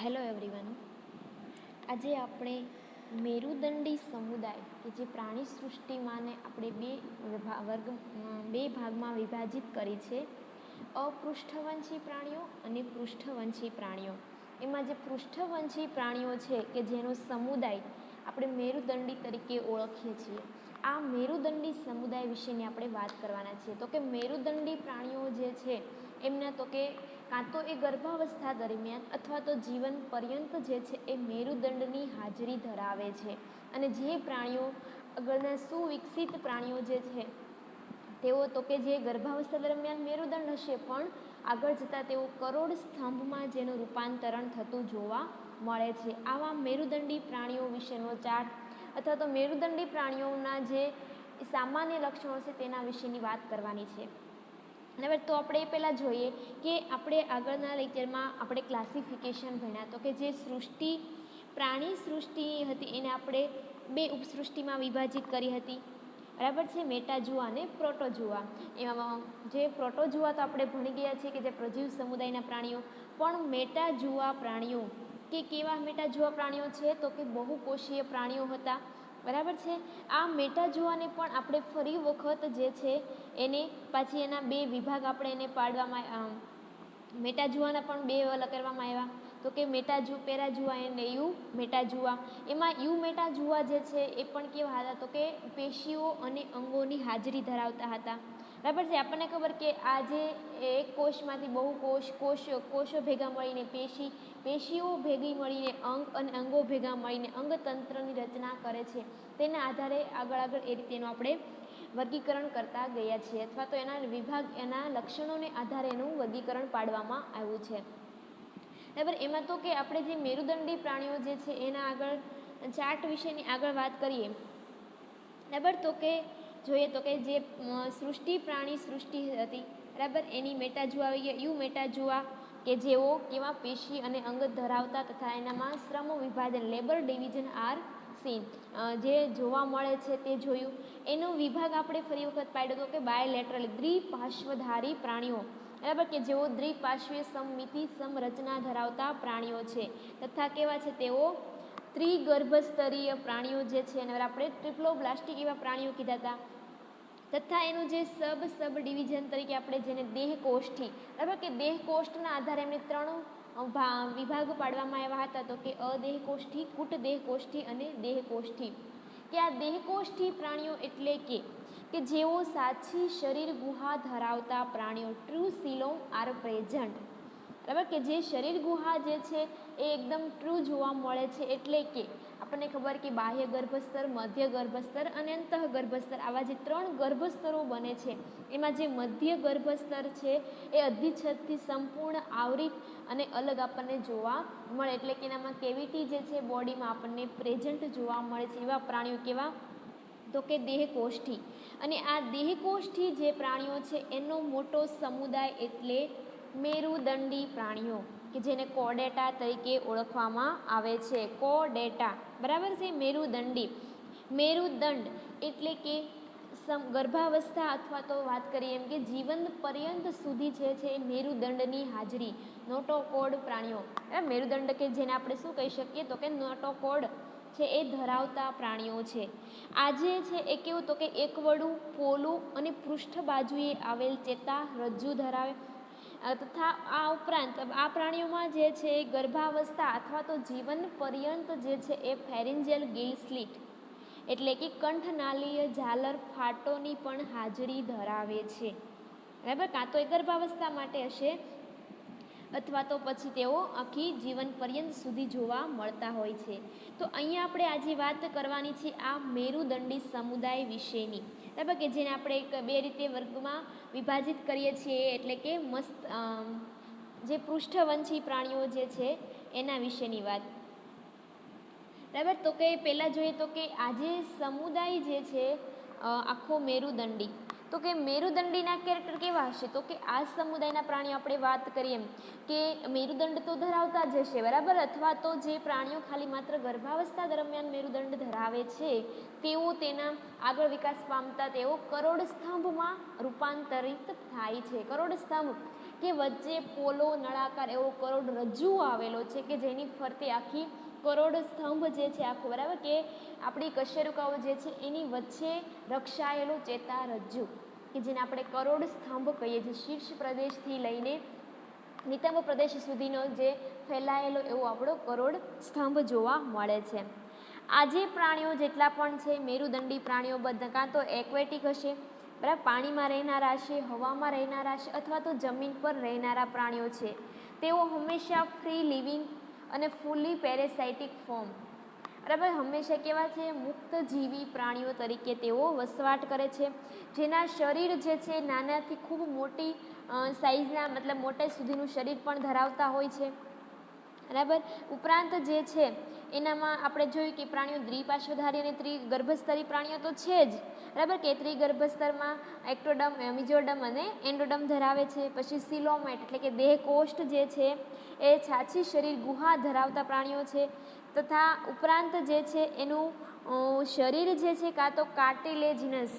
Hello everyone. આજે આપણે મેરુદંડી સમુદાય કે જે પ્રાણી સૃષ્ટિમાંને આપણે બે ભાગમાં વિભાજિત કરી છે, અપૃષ્ઠવંશી પ્રાણીઓ અને પૃષ્ઠવંશી પ્રાણીઓ. એમાં જે પૃષ્ઠવંશી પ્રાણીઓ છે કે જેનો સમુદાય આપણે મેરુદંડી તરીકે ઓળખીએ છીએ, આ મેરુદંડી સમુદાય વિશેની આપણે વાત કરવાના છીએ. તો કે મેરુદંડી પ્રાણીઓ જે છે એમના તો કે કાં તો એ ગર્ભાવસ્થા દરમિયાન અથવા તો જીવન પર્યંત જે છે એ મેરુદંડની હાજરી ધરાવે છે. અને જે પ્રાણીઓ આગળના સુવિકસિત પ્રાણીઓ જે છે તેઓ તો કે જે ગર્ભાવસ્થા દરમિયાન મેરુદંડ હશે, પણ આગળ જતાં તેઓ કરોડ સ્તંભમાં જેનું રૂપાંતરણ થતું જોવા મળે છે. આવા મેરુદંડી પ્રાણીઓ વિશેનો ચાર્ટ અથવા તો મેરુદંડી પ્રાણીઓના જે સામાન્ય લક્ષણો છે તેના વિશેની વાત કરવાની છે. બરાબર, તો આપણે એ પહેલાં જોઈએ કે આપણે આગળના લેક્ચરમાં આપણે ક્લાસિફિકેશન ભણ્યા. તો કે જે સૃષ્ટિ પ્રાણી સૃષ્ટિ હતી એને આપણે બે ઉપસૃષ્ટિમાં વિભાજિત કરી હતી. બરાબર છે, મેટાજુઆ અને પ્રોટોજુઆ. એમાં જે પ્રોટોજુઆ તો આપણે ભણી ગયા છીએ કે જે પ્રજીવ સમુદાયના પ્રાણીઓ, પણ મેટાજુઆ પ્રાણીઓ કે કેવા મેટાજુઆ પ્રાણીઓ છે તો કે બહુકોષીય પ્રાણીઓ હતા. બરાબર છે, આ મેટાજુઆને પણ આપણે ફરી વખત જે છે એને પાછી એના બે વિભાગ આપણે એને પાડવામાં, મેટાજુઆના પણ બે અલગ કરવામાં આવ્યા. તો કે પેરાજુઆ અને યુ મેટાજુઆ. એમાં યુ મેટાજુઆ જે છે એ પણ કેવા હતા તો કે પેશીઓ અને અંગોની હાજરી ધરાવતા હતા. બરાબર છે, આપણને ખબર કે આ જે એક કોષમાંથી બહુ કોષો ભેગા મળીને પેશીઓ ભેગી મળીને અંગ અને અંગો ભેગા મળીને અંગતંત્રની રચના કરે છે. તેના આધારે આગળ એ રીતેનું આપણે વર્ગીકરણ કરતા ગયા છીએ, અથવા તો એના લક્ષણોને આધારે એનું વર્ગીકરણ પાડવામાં આવ્યું છે. બરાબર, એમાં તો કે આપણે જે મેરુદંડી પ્રાણીઓ જે છે એના આગળ ચાર્ટ વિશેની આગળ વાત કરીએ. બરાબર, તો કે જોઈએ તો કે જે પ્રાણી સૃષ્ટિ હતી, બરાબર, એની મેટાજુઆ આવી ગયા. યુ મેટાજુઆ કે જેઓ કેવા પેશી અને અંગ ધરાવતા તથા એનામાં શ્રમ વિભાજન લેબર ડિવિઝન આર સીન જે જોવા મળે છે તે જોયું. એનો વિભાગ આપણે ફરી વખત પાડ્યો હતો કે બાયલેટરલ દ્વિપાર્શ્વધારી પ્રાણીઓ. બરાબર, કે જેઓ દ્વિપાર્શ્વીય સમમિતિ સમરચના ધરાવતા પ્રાણીઓ છે તથા કેવા છે તેઓ ત્રિગર્ભસ્તરીય પ્રાણીઓ જે છે અને આપણે ટ્રિપ્લોબ્લાસ્ટિક એવા પ્રાણીઓ કીધા હતા. તથા એનું જે સબ ડિવિઝન તરીકે આપણે જેને દેહકોષ્ઠી, બરાબર, કે દેહકોષ્ઠના આધારે એમને ત્રણ વિભાગ પાડવામાં આવ્યા હતા. તો કે અદેહકોષ્ઠી, કૂટદેહકોષ્ઠી અને દેહકોષ્ઠી. કે આ દેહકોષ્ઠી પ્રાણીઓ એટલે કે જેઓ સાચી શરીર ગુહા ધરાવતા પ્રાણીઓ, ટ્રુ સિલોમ આર પ્રેઝન્ટ. બરાબર, કે જે શરીર ગુહા જે છે એ એકદમ ટ્રુ જોવા મળે છે. એટલે કે આપણને ખબર કે બાહ્ય ગર્ભસ્તર, મધ્ય ગર્ભસ્તર અને અંતઃ ગર્ભસ્તર, આવા જે ત્રણ ગર્ભસ્તરો બને છે. એમાં જે મધ્ય ગર્ભસ્તર છે એ અધિચ્છદથી સંપૂર્ણ આવરિત અને અલગ આપણને જોવા મળે. એટલે કે એનામાં કેવિટી જે છે બોડીમાં આપણને પ્રેઝન્ટ જોવા મળે છે. એવા પ્રાણીઓ કેવા તો કે દેહકોષ્ઠી. અને આ દેહકોષ્ઠી જે પ્રાણીઓ છે એનો મોટો સમુદાય એટલે મેરુદંડી પ્રાણીઓ, કે જેને કોર્ડેટા તરીકે ઓળખવામાં આવે છે. કોર્ડેટા, બરાબર છે. મેરુદંડ એટલે કે ગર્ભાવસ્થા અથવા તો વાત કરીએ એમ કે જીવન પર્યંત સુધી જે છે મેરુદંડની હાજરી, નોટોકોડ પ્રાણીઓ, મેરુદંડ કે જેને આપણે શું કહી શકીએ તો કે નોટોકોડ છે એ ધરાવતા પ્રાણીઓ છે. આજે છે એ કેવું તો કે એકવડું, પોલું અને પૃષ્ઠ બાજુએ આવેલ ચેતા રજ્જુ ધરાવે. તથા આ ઉપરાંત આ પ્રાણીઓમાં જે છે ગર્ભાવસ્થા અથવા તો જીવન પર્યંત જે છે એ ફેરિન્જિયલ ગિલ સ્લિટ એટલે કે કંઠનાલીય ઝાલર ફાટોની પણ હાજરી ધરાવે છે. બરાબર, કાં તો એ ગર્ભાવસ્થા માટે હશે અથવા તો પછી તેઓ આખી જીવન પર્યંત સુધી જોવા મળતા હોય છે. તો અહીંયા આપણે આજે વાત કરવાની છે આ મેરુદંડી સમુદાય વિશેની. બરાબર, કે જેને આપણે બે રીતે વર્ગમાં વિભાજિત કરીએ છીએ. એટલે કે જે પૃષ્ઠવંશી પ્રાણીઓ જે છે એના વિશેની વાત. બરાબર, તો કે પહેલાં જોઈએ તો કે આજે સમુદાય જે છે આખો મેરુદંડી, તો કે મેરુદંડીના કેરેક્ટર કેવા હશે તો કે આ સમુદાયના પ્રાણીઓ આપણે વાત કરીએ એમ કે મેરુદંડ તો ધરાવતા જ હશે. બરાબર, અથવા તો જે પ્રાણીઓ ખાલી માત્ર ગર્ભાવસ્થા દરમિયાન મેરુદંડ ધરાવે છે તેઓ તેના આગળ વિકાસ પામતા તેઓ કરોડ સ્તંભમાં રૂપાંતરિત થાય છે. કરોડ સ્તંભ કે વચ્ચે પોલો નળાકાર એવો કરોડરજ્જુ આવેલો છે કે જેની ફરતે આખી કરોડ સ્તંભ જે છે આખું, બરાબર, કે આપણી કશેરુકાઓ જે છે એની વચ્ચે રક્ષાયેલો ચેતારજ્જુ કે જેને આપણે કરોડ સ્તંભ કહીએ છીએ. શીર્ષ પ્રદેશથી લઈને નિતંબ પ્રદેશ સુધીનો જે ફેલાયેલો એવો આપણો કરોડ સ્તંભ જોવા મળે છે. આ જે પ્રાણીઓ જેટલા પણ છે મેરુદંડી પ્રાણીઓ બધા કાં તો એક્વેટિક હશે, બરાબર, પાણીમાં રહેનારા હશે, હવામાં રહેનારા હશે અથવા તો જમીન પર રહેનારા પ્રાણીઓ છે. તેઓ હંમેશા ફ્રી લિવિંગ અને ફૂલી પેરેસાઇટિક ફોર્મ, બરાબર, હંમેશા કેવા છે, મુક્ત જીવી પ્રાણીઓ તરીકે તેઓ વસવાટ કરે છે, જેના શરીર જે છે નાનાથી ખૂબ મોટી સાઇઝના મતલબ મોટા સુધીનું શરીર પણ ધરાવતા હોય છે, બરાબર. ઉપરાંત જે છે એનામાં આપણે જોયું કે પ્રાણીઓ દ્વિપાર્શ્વધારી અને ત્રિગર્ભસ્તરી પ્રાણીઓ તો છે જ, બરાબર, કે ત્રિગર્ભસ્તરમાં એક્ટોડર્મ, મેસોડર્મ અને એન્ડોડર્મ ધરાવે છે. પછી સિલોમેટ એટલે કે દેહકોષ્ઠ જે છે એ છાછી શરીર ગુહા ધરાવતા પ્રાણીઓ છે, તથા ઉપરાંત જે છે એનું શરીર જે છે કાં તો કાર્ટિલેજિનસ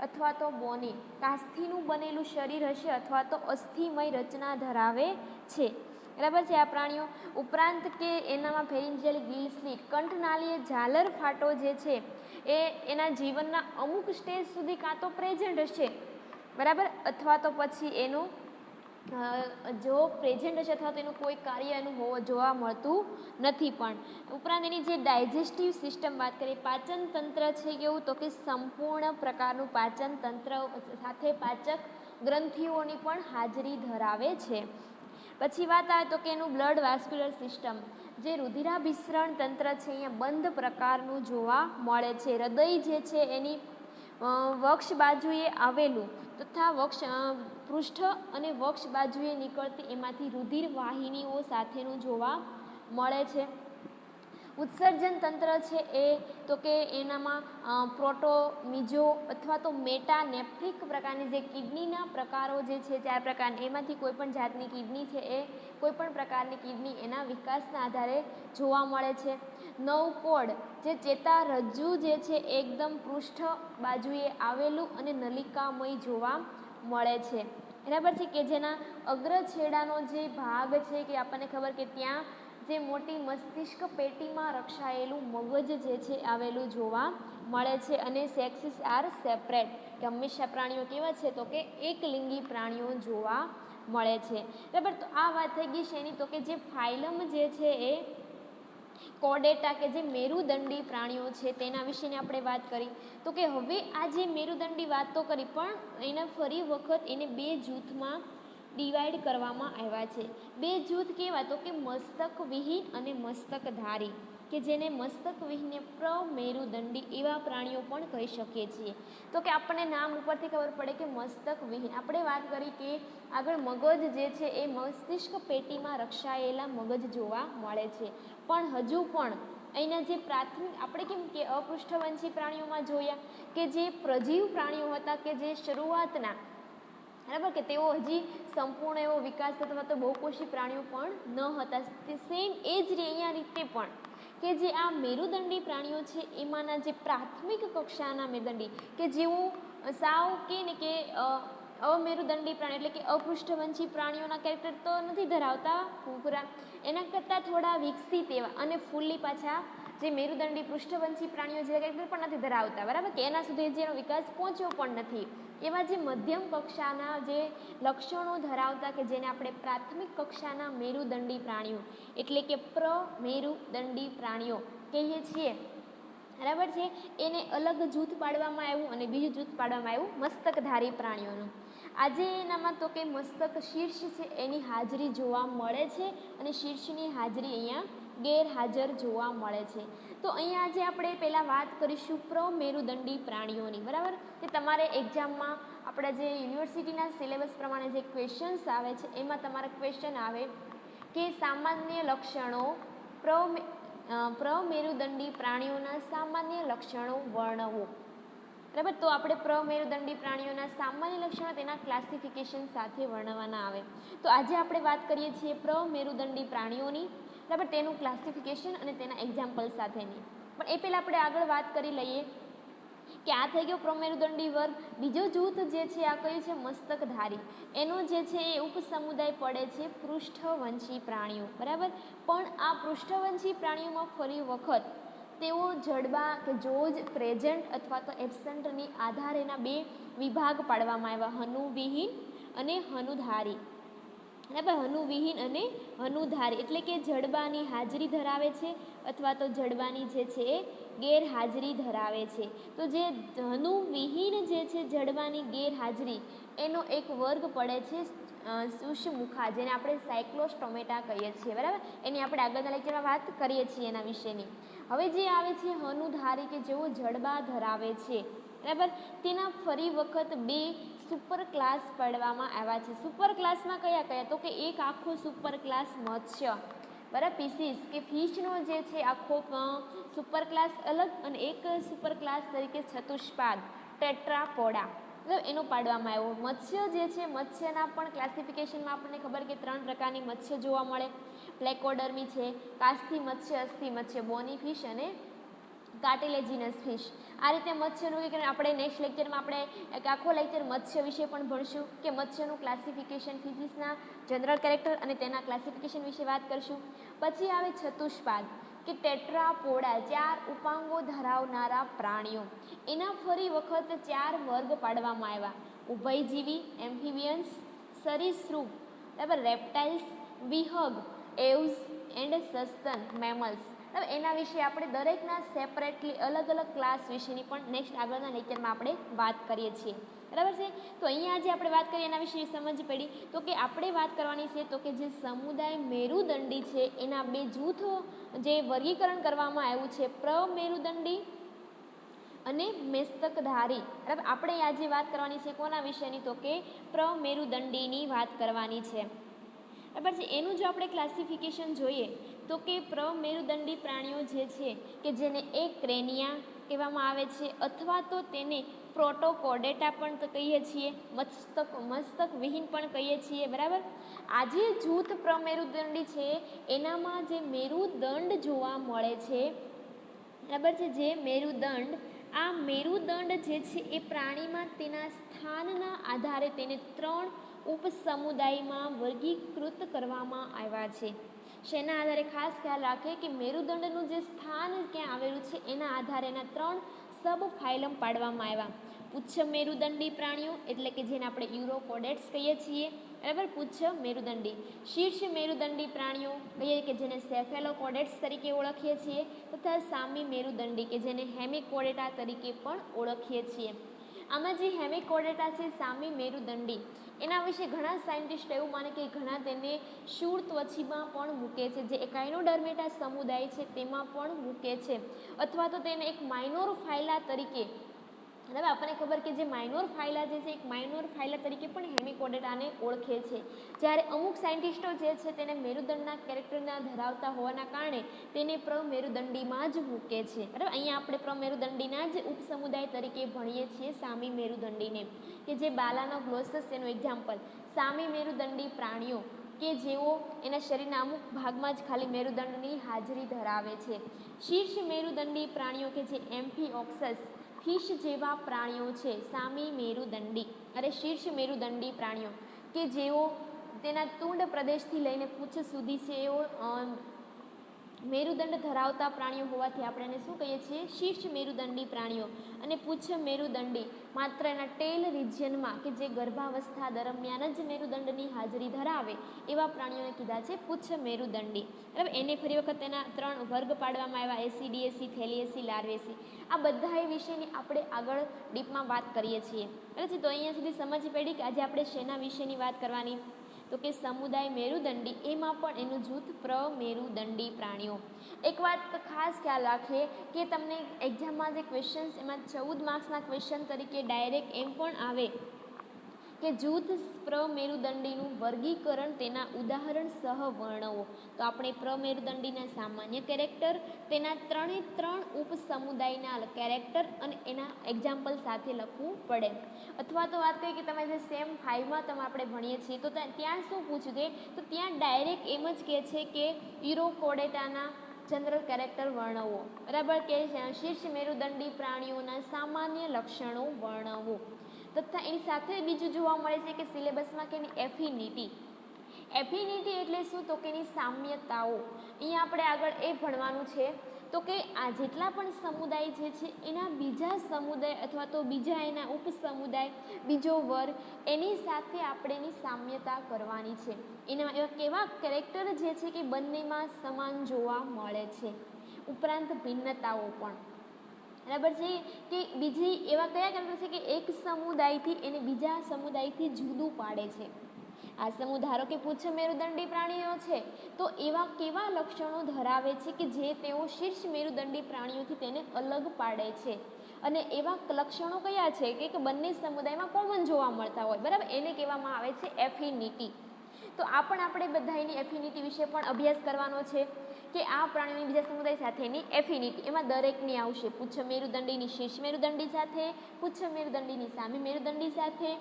અથવા તો બોની, કાસ્થીનું બનેલું શરીર હશે અથવા તો અસ્થિમય રચના ધરાવે છે, બરાબર છે આ પ્રાણીઓ. ઉપરાંત કે એનામાં ફેરિન્જિયલ ગિલ સ્લિટ કંઠનાલીય ઝાલર ફાટો જે છે એ એના જીવનના અમુક સ્ટેજ સુધી કાં તો પ્રેઝન્ટ હશે, બરાબર, અથવા તો પછી એનું જો પ્રેઝન્ટ હશે અથવા તો એનું કોઈ કાર્ય એનું જોવા મળતું નથી. પણ ઉપરાંત એની જે ડાયજેસ્ટિવ સિસ્ટમ વાત કરીએ, પાચન તંત્ર છે કેવું તો કે સંપૂર્ણ પ્રકારનું પાચન તંત્ર સાથે પાચક ગ્રંથિઓની પણ હાજરી ધરાવે છે. પછી વાત આવે તો કે એનું બ્લડ વાસ્ક્યુલર સિસ્ટમ જે રુધિરાભિસરણ તંત્ર છે અહીંયા બંધ પ્રકારનું જોવા મળે છે. હૃદય જે છે એની વક્ષ બાજુએ આવેલું તથા પૃષ્ઠ અને વક્ષ બાજુએ નીકળતી એમાંથી રુધિર વાહિનીઓ સાથેનું જોવા મળે છે. ઉત્સર્જન તંત્ર છે એ તો કે એનામાં પ્રોટો, મિજો અથવા તો મેટાનેફ્રિક પ્રકારની જે કિડનીના પ્રકારો જે છે 4 પ્રકારની, એમાંથી કોઈ પણ જાતની કિડની છે એ કોઈ પણ પ્રકારની કિડની એના વિકાસના આધારે જોવા મળે છે. નવકોડ જે ચેતારજ્જુ જે છે એકદમ પૃષ્ઠ બાજુએ આવેલું અને નલિકામય જોવા મળે છે, બરાબર છે, કે જેના અગ્ર છેડાનો જે ભાગ છે કે આપણને ખબર કે ત્યાં જે મોટી મસ્તિષ્ક પેટીમાં રક્ષાયેલું મગજ જે છે આવેલું જોવા મળે છે. અને સેક્સિસ આર સેપરેટ કે હંમેશા પ્રાણીઓ કેવા છે તો કે એકલિંગી પ્રાણીઓ જોવા મળે છે, બરાબર. તો આ વાત થઈ ગઈ છે એની તો કે જે ફાઇલમ જે છે એ કોર્ડેટા કે જે મેરુદંડી પ્રાણીઓ છે તેના વિશેની આપણે વાત કરી. તો કે હવે આ જે મેરુદંડી વાત તો કરી પણ એના ફરી વખત એને 2 જૂથમાં ડિવાઈડ કરવામાં આવ્યા છે. 2 જૂથ કેવા તો કે મસ્તક વિહીન અને મસ્તકધારી, કે જેને મસ્તક વિહીનને પ્રમેરુદંડી એવા પ્રાણીઓ પણ કહી શકીએ છીએ. તો કે આપણને નામ ઉપરથી ખબર પડે કે મસ્તક વિહીન, આપણે વાત કરી કે આગળ મગજ જે છે એ મસ્તિષ્ક પેટીમાં રક્ષાયેલા મગજ જોવા મળે છે, પણ હજુ પણ અહીંના જે પ્રાથમિક આપણે કેમ કે અપૃષ્ઠવંશી પ્રાણીઓમાં જોયા કે જે પ્રજીવ પ્રાણીઓ હતા કે જે શરૂઆતના, બરાબર, કે તેઓ હજી સંપૂર્ણ એવો વિકાસ અથવા તો બહુકોષી પ્રાણીઓ પણ ન હતા. સેમ એ જ અહીંયા રીતે પણ કે જે આ મેરુદંડી પ્રાણીઓ છે એમાંના જે પ્રાથમિક કક્ષાના મેરુદંડી કે જેઓ સાવ કે ને કે અમેરુદંડી પ્રાણી એટલે કે અપૃષ્ઠવંશી પ્રાણીઓના કેરેક્ટર તો નથી ધરાવતા પૂરા, એના કરતાં થોડા વિકસિત એવા અને ફૂલ્લી પાછા જે મેરુદંડી પૃષ્ઠવંશી પ્રાણીઓ જે કેરેક્ટર પણ નથી ધરાવતા, બરાબર, કે એના સુધી જેનો વિકાસ પહોંચ્યો પણ નથી એવા જે મધ્યમ કક્ષાના જે લક્ષણો ધરાવતા કે જેને આપણે પ્રાથમિક કક્ષાના મેરુદંડી પ્રાણીઓ એટલે કે પ્રમેરુદંડી પ્રાણીઓ કહીએ છીએ, બરાબર છે. એને અલગ જૂથ પાડવામાં આવ્યું અને બીજું જૂથ પાડવામાં આવ્યું મસ્તકધારી પ્રાણીઓનું. આજે એનામાં તો કે મસ્તક શીર્ષ છે એની હાજરી જોવા મળે છે અને શીર્ષની હાજરી અહીંયા ગેરહાજર જોવા મળે છે. તો અહીંયા આજે આપણે પહેલાં વાત કરીશું પ્રમેરુદંડી પ્રાણીઓની, બરાબર, કે તમારે એક્ઝામમાં આપણા જે યુનિવર્સિટીના સિલેબસ પ્રમાણે જે ક્વેશ્ચન્સ આવે છે એમાં તમારા ક્વેશ્ચન આવે કે સામાન્ય લક્ષણો પ્રમેરુદંડી પ્રાણીઓના સામાન્ય લક્ષણો વર્ણવો, બરાબર. તો આપણે પ્રમેરુદંડી પ્રાણીઓના સામાન્ય લક્ષણો તેના ક્લાસિફિકેશન સાથે વર્ણવવાના આવે. તો આજે આપણે વાત કરીએ છીએ પ્રમેરુદંડી પ્રાણીઓની, બરાબર, તેનું ક્લાસિફિકેશન અને તેના એક્ઝામ્પલ સાથેની. પણ એ પહેલાં આપણે આગળ વાત કરી લઈએ કે આ થઈ ગયો પ્રમેરુદંડી વર્ગ. બીજો જૂથ જે છે આ કયું છે? મસ્તકધારી. એનો જે છે એ ઉપસમુદાય પડે છે પૃષ્ઠવંશી પ્રાણીઓ. બરાબર. પણ આ પૃષ્ઠવંશી પ્રાણીઓમાં ફરી વખત તેઓ જડબા કે જોજ, પ્રેઝન્ટ અથવા તો એબસન્ટની આધારે એના બે વિભાગ પાડવામાં આવ્યા, હનુવિહીન અને હનુધારી. બરાબર. હનુવિહીન અને હનુધારી એટલે કે જડબાની હાજરી ધરાવે છે અથવા તો જડબાની જે છે એ ગેરહાજરી ધરાવે છે. તો જે હનુવિહીન જે છે જડબાની ગેરહાજરી એનો એક વર્ગ પડે છે શુષ્મુખા, જેને આપણે સાયક્લોસ્ટોમેટા કહીએ છીએ. બરાબર. એની આપણે આગળના લેક્ચરમાં વાત કરીએ છીએ એના વિશેની. હવે જે આવે છે હનુધારી કે જેઓ જડબા ધરાવે છે. બરાબર. તેના ફરી વખત બે સુપર ક્લાસ પાડવામાં આવ્યા છે. સુપર ક્લાસમાં કયા કયા? તો કે એક આખો સુપર ક્લાસ મત્સ્ય, બરાબર, પીસીસ કે ફિશનો જે છે આખો સુપર ક્લાસ અલગ, અને એક સુપર ક્લાસ તરીકે ચતુષ્પાદ ટેટ્રાપોડા એનો પાડવામાં આવ્યો. મત્સ્ય જે છે, મત્સ્યના પણ ક્લાસિફિકેશનમાં આપણને ખબર કે 3 પ્રકારની મત્સ્ય જોવા મળે. પ્લેકોડર્મી છે, કાસ્થિ મત્સ્ય, અસ્થિ મત્સ્ય, બોની ફિશ અને કાર્ટિલેજિનસ ફિશ. આ રીતે મત્સ્યનું વર્ગીકરણ આપણે નેક્સ્ટ લેક્ચરમાં આપણે એક આખો લેક્ચર મત્સ્ય વિશે પણ ભણશું કે મત્સ્યનું ક્લાસિફિકેશન, ફિઝિક્સના જનરલ કેરેક્ટર અને તેના ક્લાસિફિકેશન વિશે વાત કરશું. પછી આવે ચતુષ્પાદ કે ટેટ્રાપોડા, 4 ઉપાંગો ધરાવનારા પ્રાણીઓ. એના ફરી વખત 4 વર્ગ પાડવામાં આવ્યા: ઉભયજીવી, એમ્ફિબિયન્સ, સરીસૃપ, બરાબર, રેપ્ટાઇલ્સ, વિહગ, એવ્સ એન્ડ સસ્તન મેમલ્સ. હવે એના વિશે આપણે દરેકના સેપરેટલી અલગ અલગ ક્લાસ વિશેની પણ નેક્સ્ટ આગળના લેક્ચરમાં આપણે વાત કરીએ છીએ. બરાબર છે. તો અહીંયા આજે આપણે વાત કરીએ એના વિશે સમજ પડી. તો કે આપણે વાત કરવાની છે તો કે જે સમુદાય મેરુદંડી છે એના બે જૂથો જે વર્ગીકરણ કરવામાં આવ્યું છે, પ્રમેરુદંડી અને મસ્તકધારી. બરાબર. આપણે આજે વાત કરવાની છે કોના વિશેની? તો કે પ્રમેરુદંડીની વાત કરવાની છે. બરાબર છે. એનું જો આપણે ક્લાસિફિકેશન જોઈએ તો કે પ્રમેરુદંડી પ્રાણીઓ જે છે કે જેને ક્રેનિયા કહેવામાં આવે છે અથવા તો તેને પ્રોટોકોડેટા પણ કહીએ છીએ, મસ્તક વિહીન પણ કહીએ છીએ. બરાબર. આ જે જૂથ પ્રમેરુદંડી છે એનામાં જે મેરુદંડ જોવા મળે છે, બરાબર છે, જે મેરુદંડ, આ મેરુદંડ જે છે એ પ્રાણીમાં તેના સ્થાનના આધારે તેને 3 ઉપસમુદાયમાં વર્ગીકૃત કરવામાં આવ્યા છે. શેના આધારે? ખાસ ખ્યાલ રાખે કે મેરુદંડનું જે સ્થાન ક્યાં આવેલું છે એના આધારે એના 3 સબ ફાઇલમ પાડવામાં આવ્યા. પુચ્છ મેરુદંડી પ્રાણીઓ એટલે કે જેને આપણે યુરોકોડેટ્સ કહીએ છીએ. બરાબર. પુચ્છ મેરુદંડી. શીર્ષ મેરુદંડી પ્રાણીઓ કહીએ કે જેને સેફેલોકોડેટ્સ તરીકે ઓળખીએ છીએ, તથા સામી મેરુદંડી કે જેને હેમિકોડેટા તરીકે પણ ઓળખીએ છીએ. આમાં જે હેમિકોડેટા છે, સામી મેરુદંડી, એના વિશે ઘણા સાયન્ટિસ્ટ એવું માને કે ઘણા તેને શૂળત્વચીમાં પણ મૂકે છે, જે એકાઇનોડર્મેટા સમુદાય છે તેમાં પણ મૂકે છે, અથવા તો તેને એક માઇનોર ફાઇલા તરીકે, બરાબર, આપણને ખબર કે જે માઇનોર ફાઇલા જે છે એક માઇનોર ફાઇલા તરીકે પણ હેમિકોડેટાને ઓળખે છે. જ્યારે અમુક સાયન્ટિસ્ટો જે છે તેને મેરુદંડના કેરેક્ટરના ધરાવતા હોવાના કારણે તેને પ્રમેરુદંડીમાં જ મૂકે છે. બરાબર. અહીંયા આપણે પ્રમેરુદંડીના જ ઉપસમુદાય તરીકે ભણીએ છીએ સામી મેરુદંડીને, કે જે બાલાનો ગ્લોસસ એનું એક્ઝામ્પલ. સામી મેરુદંડી પ્રાણીઓ કે જેઓ એના શરીરના અમુક ભાગમાં જ ખાલી મેરુદંડની હાજરી ધરાવે છે. શીર્ષ મેરુદંડી પ્રાણીઓ કે જે એમ્ફિઓક્સસ ફિશ જેવા પ્રાણીઓ છે, સામી મેરુદંડી અને શીર્ષ મેરુદંડી પ્રાણીઓ કે જેઓ તેના તુંડ પ્રદેશથી લઈને પૂંછ સુધી છે એઓ મેરુદંડ ધરાવતા પ્રાણીઓ હોવાથી આપણે એને શું કહીએ છીએ? શીર્ષ મેરુદંડી પ્રાણીઓ. અને પુચ્છ મેરુદંડી માત્ર એના ટેલ રિજિયનમાં કે જે ગર્ભાવસ્થા દરમિયાન જ મેરુદંડની હાજરી ધરાવે એવા પ્રાણીઓને કીધા છે પુચ્છ મેરુદંડી. બરાબર. એને ફરી વખત તેના 3 વર્ગ પાડવામાં આવ્યા: એસીડીએસી, થેલિએસી, લાર્વેસી. આ બધા વિશેની આપણે આગળ ડીપમાં વાત કરીએ છીએ. બરાબર. તો અહીંયા સુધી સમજ પડી કે આજે આપણે શેના વિશેની વાત કરવાની? તો કે સમુદાય મેરુદંડી, એમાં પણ એનું જૂથ પ્રમેરુદંડી પ્રાણીઓ. એક વાત ખાસ ખ્યાલ રાખીએ કે તમને એક્ઝામમાં જે ક્વેશ્ચન્સ એમાં 14 માર્ક્સના ક્વેશ્ચન તરીકે ડાયરેક્ટ એમ પણ આવે કે જૂથ પ્રમેરુદંડીનું વર્ગીકરણ, તેના ઉદાહરણ સહ વર્ણવો. તો આપણે પ્રમેરુદંડીના સામાન્ય કેરેક્ટર, તેના 3 ઉપસમુદાયના કેરેક્ટર અને એના એક્ઝામ્પલ સાથે લખવું પડે. અથવા તો વાત કરીએ કે તમે જે સેમ 5માં તમે આપણે ભણીએ છીએ તો ત્યાં શું પૂછ્યું છે? તો ત્યાં ડાયરેક્ટ એમ જ કહે છે કે યુરોકોડેટાના જનરલ કેરેક્ટર વર્ણવો, બરાબર, કે શીર્ષ મેરુદંડી પ્રાણીઓના સામાન્ય લક્ષણો વર્ણવો. તથા એની સાથે બીજું જોવા મળે છે કે સિલેબસમાં કે એફિનિટી. એફિનિટી એટલે શું? તો કે એની સામ્યતાઓ. અહીંયા આપણે આગળ એ ભણવાનું છે તો કે આ જેટલા પણ સમુદાય જે છે એના બીજા સમુદાય અથવા તો બીજા એના ઉપસમુદાય, બીજો વર્ગ, એની સાથે આપણે એની સામ્યતા કરવાની છે. એના એવા કેવા કેરેક્ટર જે છે કે બંનેમાં સમાન જોવા મળે છે, ઉપરાંત ભિન્નતાઓ પણ, બરાબર છે. કે બીજી એવા કયા કેરેક્ટર છે કે એક સમુદાયથી એને બીજા સમુદાયથી જુદું પાડે છે. આ સમૂહ ધારો કે પુચ્છ મેરુદંડી પ્રાણીઓ છે તો એવા કેવા લક્ષણો ધરાવે છે કે જે તેઓ શીર્ષ મેરુદંડી પ્રાણીઓથી તેને અલગ પાડે છે, અને એવા લક્ષણો કયા છે કે બંને સમુદાયમાં કોમન જોવા મળતા હોય, બરાબર, એને કહેવામાં આવે છે એફિનિટી. તો આ પણ આપણે બધા એની એફિનિટી વિશે પણ અભ્યાસ કરવાનો છે કે આ પ્રાણીઓની બીજા સમુદાય સાથેની એફિનિટી, એમાં દરેકની આવશે. પુચ્છ મેરુદંડીની શીર્ષ મેરુદંડી સાથે, પુચ્છ મેરુદંડીની સામી મેરુદંડી સાથે,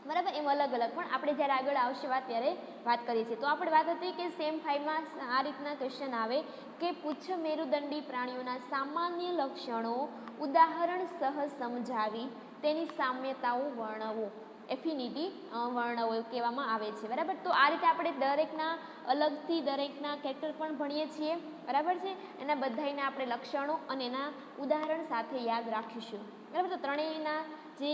બરાબર, એમ અલગ અલગ પણ આપણે જ્યારે આગળ આવશે વાત ત્યારે વાત કરીએ છીએ. તો આપણે વાત હતી કે સેમ 5માં આ રીતના ક્વેશ્ચન આવે કે પુચ્છ મેરુદંડી પ્રાણીઓના સામાન્ય લક્ષણો ઉદાહરણ સહ સમજાવી તેની સામ્યતાઓ વર્ણવો, એફિનિટી વર્ણવો એવું કહેવામાં આવે છે, બરાબર. તો આ રીતે આપણે દરેકના અલગથી દરેકના કેરેક્ટર પણ ભણીએ છીએ, બરાબર છે. એના બધાના આપણે લક્ષણો અને એના ઉદાહરણ સાથે યાદ રાખીશું, બરાબર. તો ત્રણેયના જે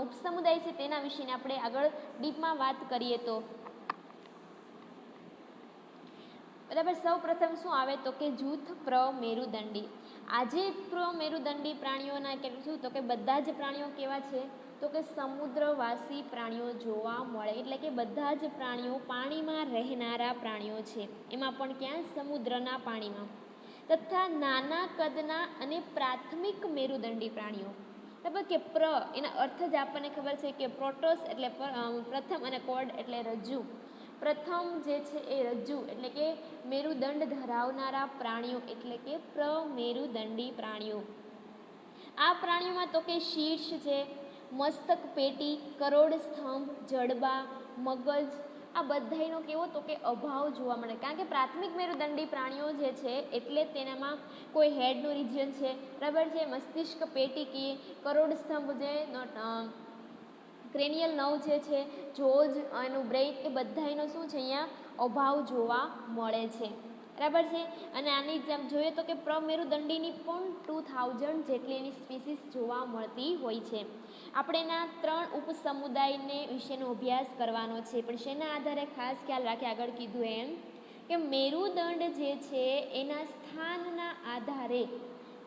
ઉપસમુદાય છે તેના વિશેને આપણે આગળ ડીપમાં વાત કરીએ તો, બરાબર. સૌ પ્રથમ શું આવે તો કે જૂથ પ્રમેરુદંડી. આજે પ્રમેરુદંડી પ્રાણીઓના કે શું તો કે બધા જ પ્રાણીઓ કેવા છે તો કે સમુદ્રવાસી પ્રાણીઓ જોવા મળે, એટલે કે બધા જ પ્રાણીઓ પાણીમાં રહેનારા પ્રાણીઓ છે, એમાં પણ ક્યાં? સમુદ્રના પાણીમાં. તથા નાના કદના અને પ્રાથમિક મેરુદંડી પ્રાણીઓ, બરાબર, કે એના અર્થ જ આપણને ખબર છે કે પ્રોટોસ એટલે પ્રથમ અને કોડ એટલે રજ્જુ. પ્રથમ જે છે એ રજ્જુ એટલે કે મેરુદંડ ધરાવનારા પ્રાણીઓ એટલે કે પ્રમેરુદંડી પ્રાણીઓ. આ પ્રાણીઓમાં તો કે શીર્ષ છે, મસ્તક પેટી, કરોડ સ્તંભ, જડબા, મગજ, આ બધાનો કેવો તો કે અભાવ જોવા મળે, કારણ કે પ્રાથમિક મેરુદંડી પ્રાણીઓ જે છે એટલે તેનામાં કોઈ હેડનું રિજિયન છે, બરાબર છે, મસ્તિષ્ક પેટી કે કરોડ સ્તંભ જે ક્રેનિયલ નર્વ જે છે, જોજ, એનું બ્રેઇન, એ બધાનો શું છે અહીંયા અભાવ જોવા મળે છે, બરાબર છે. અને આની જેમ જોઈએ તો કે પ્રમેરુદંડીની પણ 2000 જેટલી એની સ્પીસીસ જોવા મળતી હોય છે. આપણે એના 3 ઉપસમુદાયને વિશેનો અભ્યાસ કરવાનો છે, પણ શેના આધારે? ખાસ ખ્યાલ રાખે, આગળ કીધું એમ કે મેરુદંડ જે છે એના સ્થાનના આધારે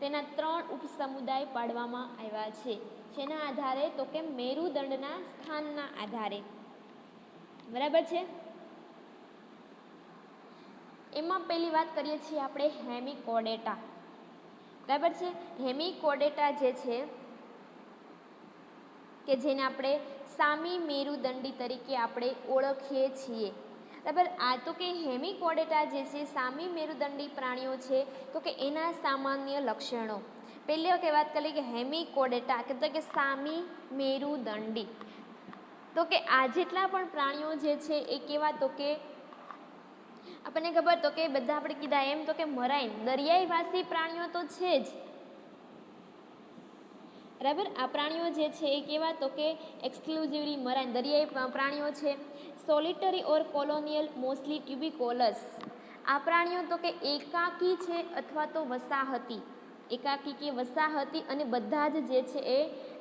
તેના 3 ઉપસમુદાય પાડવામાં આવ્યા છે. શેના આધારે? તો કે મેરુદંડના સ્થાનના આધારે, બરાબર છે. એમાં પહેલી વાત કરીએ છીએ આપણે હેમિકોડેટા, બરાબર છે. હેમિકોડેટા જે છે કે જેને આપણે સામી મેરુદંડી તરીકે આપણે ઓળખીએ છીએ, બરાબર. આ તો કે હેમિકોડેટા જે છે સામી મેરુદંડી પ્રાણીઓ છે તો કે એના સામાન્ય લક્ષણો. પહેલી વખત વાત કરીએ કે હેમિકોડેટા એટલે કે સામી મેરુદંડી, તો કે આ જેટલા પણ પ્રાણીઓ જે છે એ કેવા તો કે આપણને ખબર તો કે બધા આપણે કીધા એમ તો કે મરાઈન દરિયાઈવાસી પ્રાણીઓ તો છે જ, બરાબર. આ પ્રાણીઓ જે છે એ કેવા તો કે એક્સક્લુઝિવલી મરાઈન દરિયાઈ પ્રાણીઓ છે. સોલિટરી ઓર કોલોનિયલ મોસ્ટલી ટ્યુબિકોલસ. આ પ્રાણીઓ તો કે એકાકી છે અથવા તો વસાહતી, એકાકી કે વસાહતી, અને બધા જ જે છે એ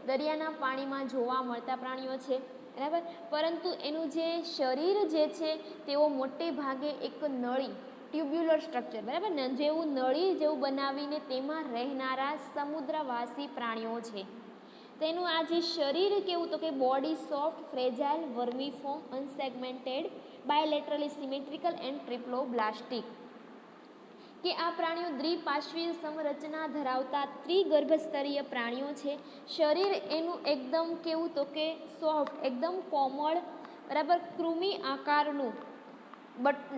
દરિયાના પાણીમાં જોવા મળતા પ્રાણીઓ છે, બરાબર. પરંતુ એનું જે શરીર જે છે તેઓ મોટે ભાગે એક નળી ટ્યુબ્યુલર સ્ટ્રક્ચર, બરાબર ને, જેવું નળી જેવું બનાવીને તેમાં રહેનારા સમુદ્રવાસી પ્રાણીઓ છે. તેનું આ જે શરીર કેવું તો કે body soft, fragile, vermiform, unsegmented, bilaterally symmetrical and triploblastic. કે આ પ્રાણીઓ દ્વિપાર્શ્વીય સંરચના ધરાવતા ત્રિગર્ભસ્તરીય પ્રાણીઓ છે. શરીર એનું એકદમ કેવું તો કે સોફ્ટ, એકદમ કોમળ, બરાબર, કૃમિ આકારનું,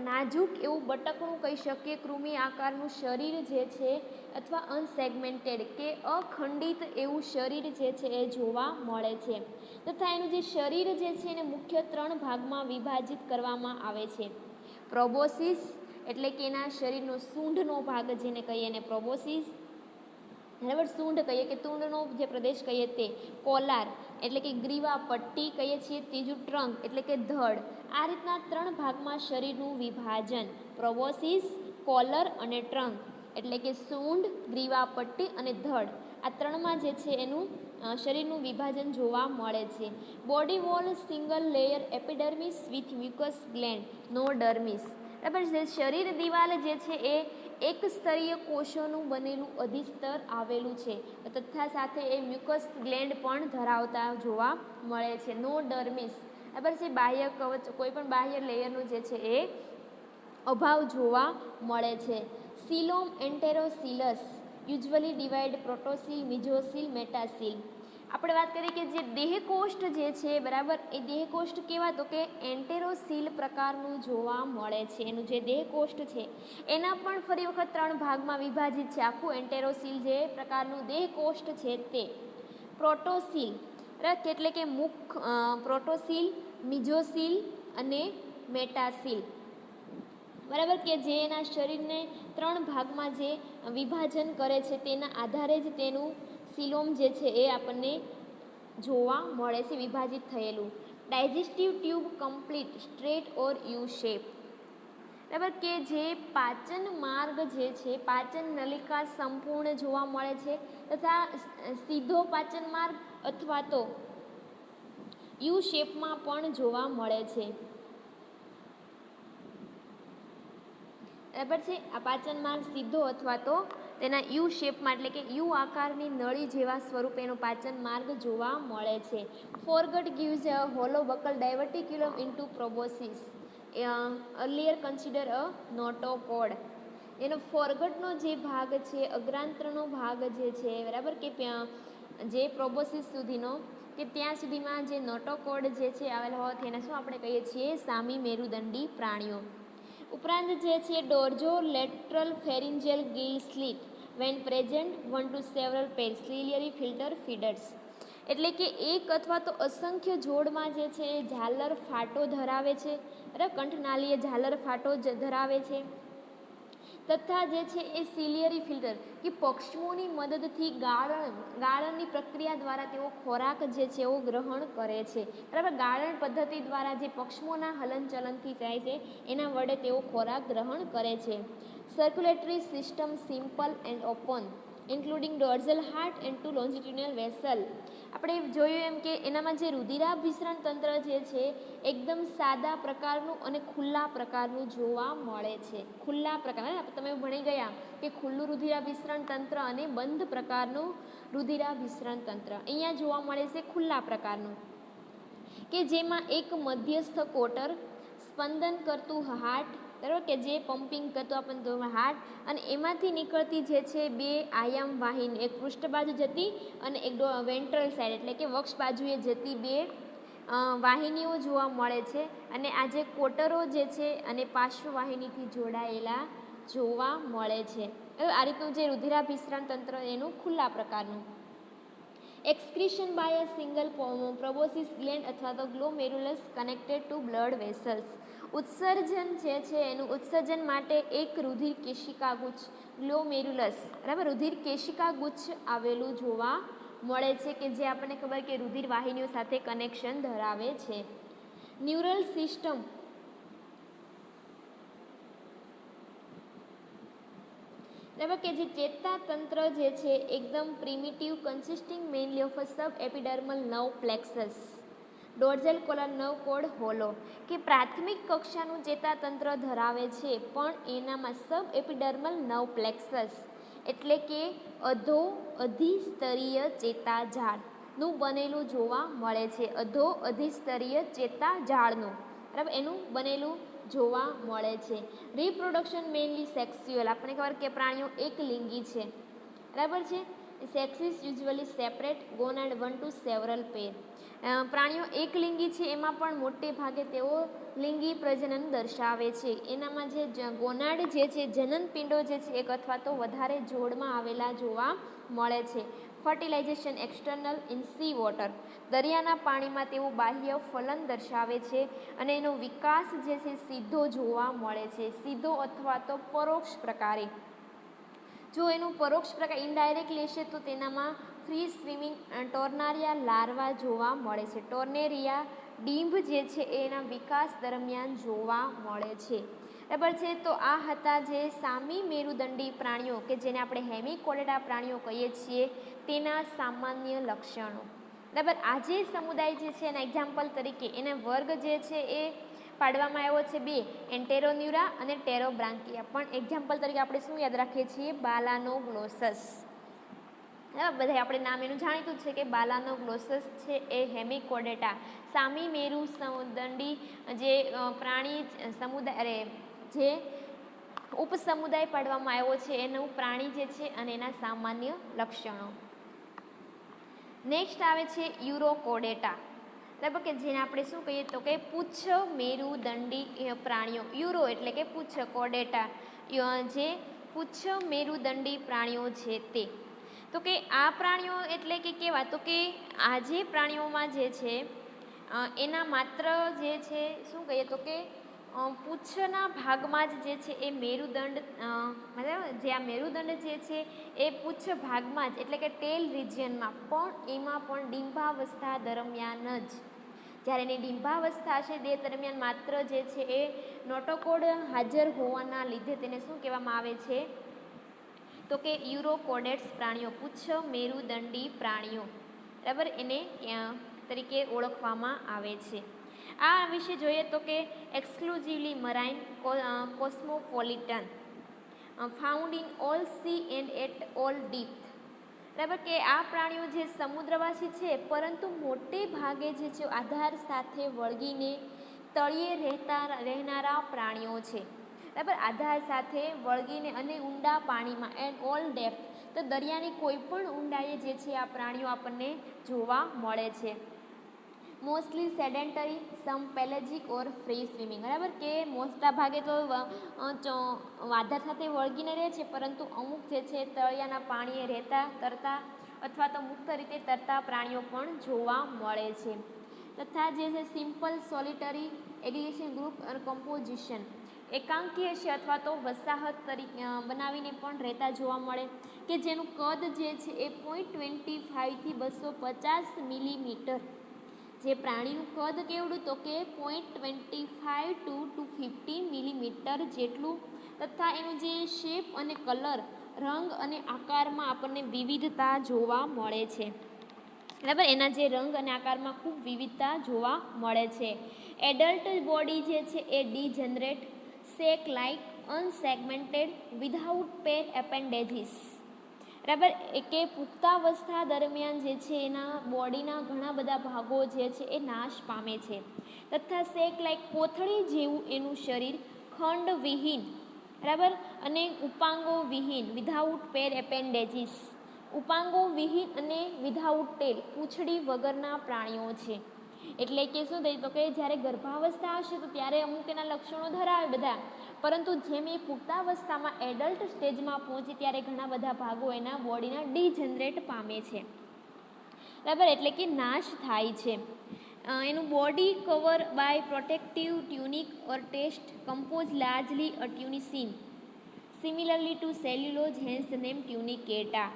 નાજુક એવું બટકનું કહી શકીએ, કૃમિ આકારનું શરીર જે છે, અથવા અનસેગમેન્ટેડ કે અખંડિત એવું શરીર જે છે એ જોવા મળે છે. તથા એનું જે શરીર જે છે એને મુખ્ય 3 ભાગમાં વિભાજિત કરવામાં આવે છે. પ્રોબોસિસ એટલે કે એના શરીરનો સૂંઢનો ભાગ જેને કહીએ એને પ્રોબોસિસ, બરાબર, સૂંઢ કહીએ કે તુંડનો જે પ્રદેશ કહીએ તે, કોલાર એટલે કે ગ્રીવા પટ્ટી કહીએ છીએ, ત્રીજું ટ્રંક એટલે કે ધડ. આ રીતના 3 ભાગમાં શરીરનું વિભાજન, પ્રોબોસિસ, કોલર અને ટ્રંક એટલે કે સૂંઢ, ગ્રીવા પટ્ટી અને ધડ, આ 3માં જે છે એનું શરીરનું વિભાજન જોવા મળે છે. Body wall single layer epidermis with mucus gland, no dermis, બરાબર. જે શરીર દિવાલ જે છે એ એક સ્તરીય કોષોનું બનેલું અધિસ્તર આવેલું છે તથા સાથે એ મ્યુકસ ગ્લેન્ડ પણ ધરાવતા જોવા મળે છે. નો ડર્મિસ, બરાબર છે. બાહ્ય કવચ, કોઈ પણ બાહ્ય લેયરનું જે છે એ અભાવ જોવા મળે છે. સિલોમ એન્ટેરોસિલસ યુઝ્યુઅલી ડિવાઇડ પ્રોટોસીલ, મિઝોસીલ, મેટાસીલ. આપણે વાત કરીએ કે જે દેહકોષ્ઠ જે છે, બરાબર, એ દેહકોષ્ઠ કેવા તો કે એન્ટેરોસીલ પ્રકારનું જોવા મળે છે. એનું જે દેહકોષ્ઠ છે એના પણ ફરી વખત 3 ભાગમાં વિભાજિત છે. આખું એન્ટેરોસીલ જે પ્રકારનું દેહકોષ્ઠ છે તે પ્રોટોસીલ, બરાબર, એટલે કે મુખ, પ્રોટોસીલ, મિઝોસીલ અને મેટાસીલ, બરાબર, કે જે એના શરીરને 3 ભાગમાં જે વિભાજન કરે છે તેના આધારે જ તેનું સિલોમ જે છે એ આપણને જોવા મળે છે વિભાજિત થયેલું. Digestive tube complete, straight or you shape, બરાબર, કે જે પાચન માર્ગ જે છે, પાચન નલિકા સંપૂર્ણ જોવા મળે છે તથા સીધો પાચન માર્ગ અથવા તો યુ શેપમાં પણ જોવા મળે છે, બરાબર છે. આ પાચન માર્ગ સીધો અથવા તો તેના યુ શેપમાં એટલે કે યુ આકારની નળી જેવા સ્વરૂપેનો પાચન માર્ગ જોવા મળે છે. ફોરગટ gives a hollow buccal diverticulum into proboscis, earlier consider a notochord. એનો ફોરગટનો જે ભાગ છે, અગ્રાંત્રનો ભાગ જે છે, બરાબર, કે જે પ્રોબોસિસ સુધીનો કે ત્યાં સુધીમાં જે નોટોકોડ જે છે આવેલા હોવાથી એને શું આપણે કહીએ છીએ, સામી મેરુદંડી પ્રાણીઓ. ઉપરાંત જે છે dorsolateral pharyngeal gill slit when present 1 to several pairs ciliary filter feeders, એટલે કે એક અથવા તો અસંખ્ય જોડમાં જે છે એ ઝાલર ફાટો ધરાવે છે, બરાબર, કંઠનાલીય ઝાલર ફાટો ધરાવે છે તથા જે છે એ સિલિયરી ફિલ્ટર કે પક્ષમોની મદદથી ગાળણની પ્રક્રિયા દ્વારા તેઓ ખોરાક જે છે એવો ગ્રહણ કરે છે, બરાબર. ગાળણ પદ્ધતિ દ્વારા જે પક્ષમોના હલનચલનથી જાય છે એના વડે તેઓ ખોરાક ગ્રહણ કરે છે. Circulatory system simple and open including dorsal heart and 2 longitudinal vessel. આપણે જોયું એમ કે એનામાં જે રુધિરાભિસરણ તંત્ર જે છે એકદમ સાદા પ્રકારનું અને ખુલ્લા પ્રકારનું જોવા મળે છે. ખુલ્લા પ્રકાર, તમે ભણી ગયા કે ખુલ્લું રુધિરાભિસરણ તંત્ર અને બંધ પ્રકારનું રુધિરાભિસરણ તંત્ર. અહીંયા જોવા મળે છે ખુલ્લા પ્રકારનું, કે જેમાં એક મધ્યસ્થ કોટર, સ્પંદન કરતું હાર્ટ, બરાબર, કે જે પમ્પિંગ કરતું આપણને હાર્ટ, અને એમાંથી નીકળતી જે છે 2 આયામ વાહિની, એક પૃષ્ઠ બાજુ જતી અને એક વેન્ટ્રલ સાઈડ એટલે કે વક્ષ બાજુએ જતી 2 વાહિનીઓ જોવા મળે છે. અને આ જે કોટરો જે છે અને પાર્શ્વવાહિનીથી જોડાયેલા જોવા મળે છે. આ રીતનું જે રુધિરાભિસરણ તંત્ર એનું ખુલ્લા પ્રકારનું. એક્સક્રીશન બાય અ સિંગલ પ્રોબોસિસ ગ્લેન્ડ અથવા તો ગ્લોમેરુલસ કનેક્ટેડ ટુ બ્લડ વેસલ્સ. ઉત્સર્જન જે છે એનું ઉત્સર્જન માટે એક રુધિર કેશિકા ગુચ્છ, ગ્લોમેરુલસ, બરાબર, રુધિર કેશિકા ગુચ્છ આવેલું જોવા મળે છે કે જે આપણને ખબર કે રુધિર વાહિનીઓ સાથે કનેક્શન ધરાવે છે. ન્યુરલ સિસ્ટમ, બરાબર, કે જે ચેતાતંત્ર જે છે એકદમ primitive consisting mainly of a sub epidermal nerve plexus, dorsal collar nerve cord hollow, કે પ્રાથમિક કક્ષાનું ચેતાતંત્ર ધરાવે છે પણ એનામાં સબ એપિડર્મલ નર્વ પ્લેક્સસ એટલે કે અધિસ્તરીય ચેતાજાળનું બનેલું જોવા મળે છે. અધિસ્તરીય ચેતાજાળનું, બરાબર, એનું બનેલું જોવા મળે છે. રિપ્રોડક્શન મેઇનલી સેક્સ્યુઅલ, આપણે ખબર કે પ્રાણીઓ એકલિંગી છે, બરાબર છે. સેક્સિસ usually separate, ગોનાડ 1 to several pair. પ્રાણીઓ એકલિંગી છે એમાં પણ મોટે ભાગે તેઓ લિંગી પ્રજનન દર્શાવે છે. એનામાં જે ગોનાડ જે છે, જનન પિંડો જે છે એક અથવા તો વધારે જોડમાં આવેલા જોવા મળે છે. Fertilisation external in C water, દરિયાના પાણીમાં તેઓ બાહ્ય ફલન દર્શાવે છે અને એનો વિકાસ જે છે સીધો જોવા મળે છે, સીધો અથવા તો પરોક્ષ પ્રકારે. જો એનું પરોક્ષ પ્રકાર ઇનડાયરેક્ટલી હશે તો તેનામાં ફ્રી સ્વિમિંગ ટોર્નારિયા લાર્વા જોવા મળે છે. ટોર્નેરિયા ડીંભ જે છે એના વિકાસ દરમિયાન જોવા મળે છે. બરાબર છે. તો આ હતા જે સામી મેરુદંડી પ્રાણીઓ કે જેને આપણે હેમિકોડેટા પ્રાણીઓ કહીએ છીએ તેના સામાન્ય લક્ષણો. બરાબર. આ જે સમુદાય જે છે એના એક્ઝામ્પલ તરીકે એના વર્ગ જે છે એ પાડવામાં આવ્યો છે બે, એન્ટેરોન્યુરા અને ટેરોબ્રાંકિયા. પણ એક્ઝામ્પલ તરીકે આપણે શું યાદ રાખીએ છીએ? બાલાનોગ્લોસસ. બધા આપણે નામ એનું જાણીતું છે કે બાલાનોગ્લોસસ છે એ હેમિકોડેટા સામી મેરુદંડી જે પ્રાણી સમુદાય જે ઉપસમુદાય પાડવામાં આવ્યો છે એનું પ્રાણી જે છે અને એના સામાન્ય લક્ષણો. નેક્સ્ટ આવે છે યુરોકોડેટા. બરાબર કે જેને આપણે શું કહીએ તો કે પુચ્છ મેરુદંડી પ્રાણીઓ. યુરો એટલે કે પુચ્છ, કોડેટા જે પુચ્છ મેરુદંડી પ્રાણીઓ છે તે. તો કે આ પ્રાણીઓ એટલે કે કેવા? તો કે આ જે પ્રાણીઓમાં જે છે એના માત્ર જે છે શું કહીએ તો કે પૂંછના ભાગમાં જ જે છે એ મેરુદંડ મતલબ જે આ મેરુદંડ જે છે એ પૂંછ ભાગમાં જ એટલે કે ટેલ રિજિયનમાં પણ એમાં પણ ડિંભાવસ્થા દરમિયાન જ, જ્યારે એની ડિંભાવસ્થા હશે તે દરમિયાન માત્ર જે છે એ નોટોકોડ હાજર હોવાના લીધે તેને શું કહેવામાં આવે છે? તો કે યુરોકોડેટ્સ પ્રાણીઓ, પુચ્છ મેરુદંડી પ્રાણીઓ. બરાબર. એને તરીકે ઓળખવામાં આવે છે. આ વિશે જોઈએ તો કે exclusively marine cosmopolitan found in all sea and at all deep. બરાબર કે આ પ્રાણીઓ જે સમુદ્રવાસી છે પરંતુ મોટે ભાગે જે છે આધાર સાથે વળગીને તળિયે રહેનારા પ્રાણીઓ છે. બરાબર. આધાર સાથે વળગીને અને ઊંડા પાણીમાં એન્ડ ઓલ ડેપ્થ, તો દરિયાની કોઈ પણ ઊંડાઈએ જે છે આ પ્રાણીઓ આપણને જોવા મળે છે. મોસ્ટલી સેડેન્ટરી, સમ પેલેજિક ઓર ફ્રી સ્વિમિંગ. બરાબર કે મોટા ભાગે તો આધાર સાથે વળગીને રહે છે પરંતુ અમુક જે છે તળિયાના પાણીએ રહેતા તરતા અથવા તો મુક્ત રીતે તરતા પ્રાણીઓ પણ જોવા મળે છે. તથા જે છે સિમ્પલ સોલિટરી એગ્રીગેશન ગ્રુપ અને કમ્પોઝિશન, એકાંકી હશે અથવા તો વસાહત તરીકે બનાવીને પણ રહેતા જોવા મળે કે જેનું કદ જે છે એ 0.25 થી 250 મિલીમીટર. જે પ્રાણીનું કદ કેવડું? તો કે 0.25 to 250 મિલીમીટર જેટલું. તથા એનું જે શેપ અને કલર, રંગ અને આકારમાં આપણને વિવિધતા જોવા મળે છે. બરાબર. એના જે રંગ અને આકારમાં ખૂબ વિવિધતા જોવા મળે છે. એડલ્ટ બોડી જે છે એ ડીજનરેટ, સેક લાઇક, અનસેગમેન્ટેડ, વિધાઉટ પેર એપેન્ડેજીસ. બરાબર. કે પુખ્તાવસ્થા દરમિયાન જે છે એના બોડીના ઘણા બધા ભાગો જે છે એ નાશ પામે છે. તથા સેક લાઇક, કોથળી જેવું એનું શરીર, ખંડ વિહીન. બરાબર. અને ઉપાંગો વિહીન, વિધાઉટ પેર એપેન્ડેજીસ, ઉપાંગો વિહીન અને વિધાઉટ ટેલ, પૂંછડી વગરના પ્રાણીઓ છે. એટલે કે શું થઈ તો કે જ્યારે ગર્ભાવસ્થા હશે તો ત્યારે અમુક એના લક્ષણો ધરાવે બધા, પરંતુ જેમ એ પુખ્તાવસ્થામાં એડલ્ટ સ્ટેજમાં પહોંચે ત્યારે ઘણા બધા ભાગો એના બોડીના ડીજનરેટ પામે છે. બરાબર. એટલે કે નાશ થાય છે. એનું body cover by protective tunic or test compose largely a tunicin similarly to cellulose, hence the name Tunicata.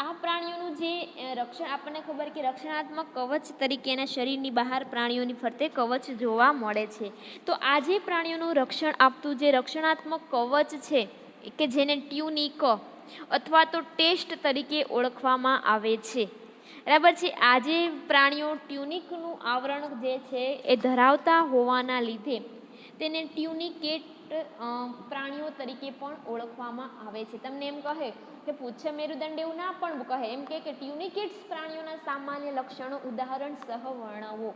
આ પ્રાણીઓનું જે રક્ષણ આપણને ખબર કે રક્ષણાત્મક કવચ તરીકે એના શરીરની બહાર પ્રાણીઓની ફરતે કવચ જોવા મળે છે. તો આ જે પ્રાણીઓનું રક્ષણ આપતું જે રક્ષણાત્મક કવચ છે કે જેને ટ્યુનિક અથવા તો ટેસ્ટ તરીકે ઓળખવામાં આવે છે. બરાબર છે. આ જે પ્રાણીઓ ટ્યુનિકનું આવરણ જે છે એ ધરાવતા હોવાના લીધે તેને ટ્યુનિકેટ પ્રાણીઓ તરીકે પણ ઓળખવામાં આવે છે. તમને એમ કહે કે પુચ્છ મેરુદંડ એવું ના પણ કહે, એમ કે ટ્યુનિકેટ્સ પ્રાણીઓના સામાન્ય લક્ષણો ઉદાહરણ સહ વર્ણવો.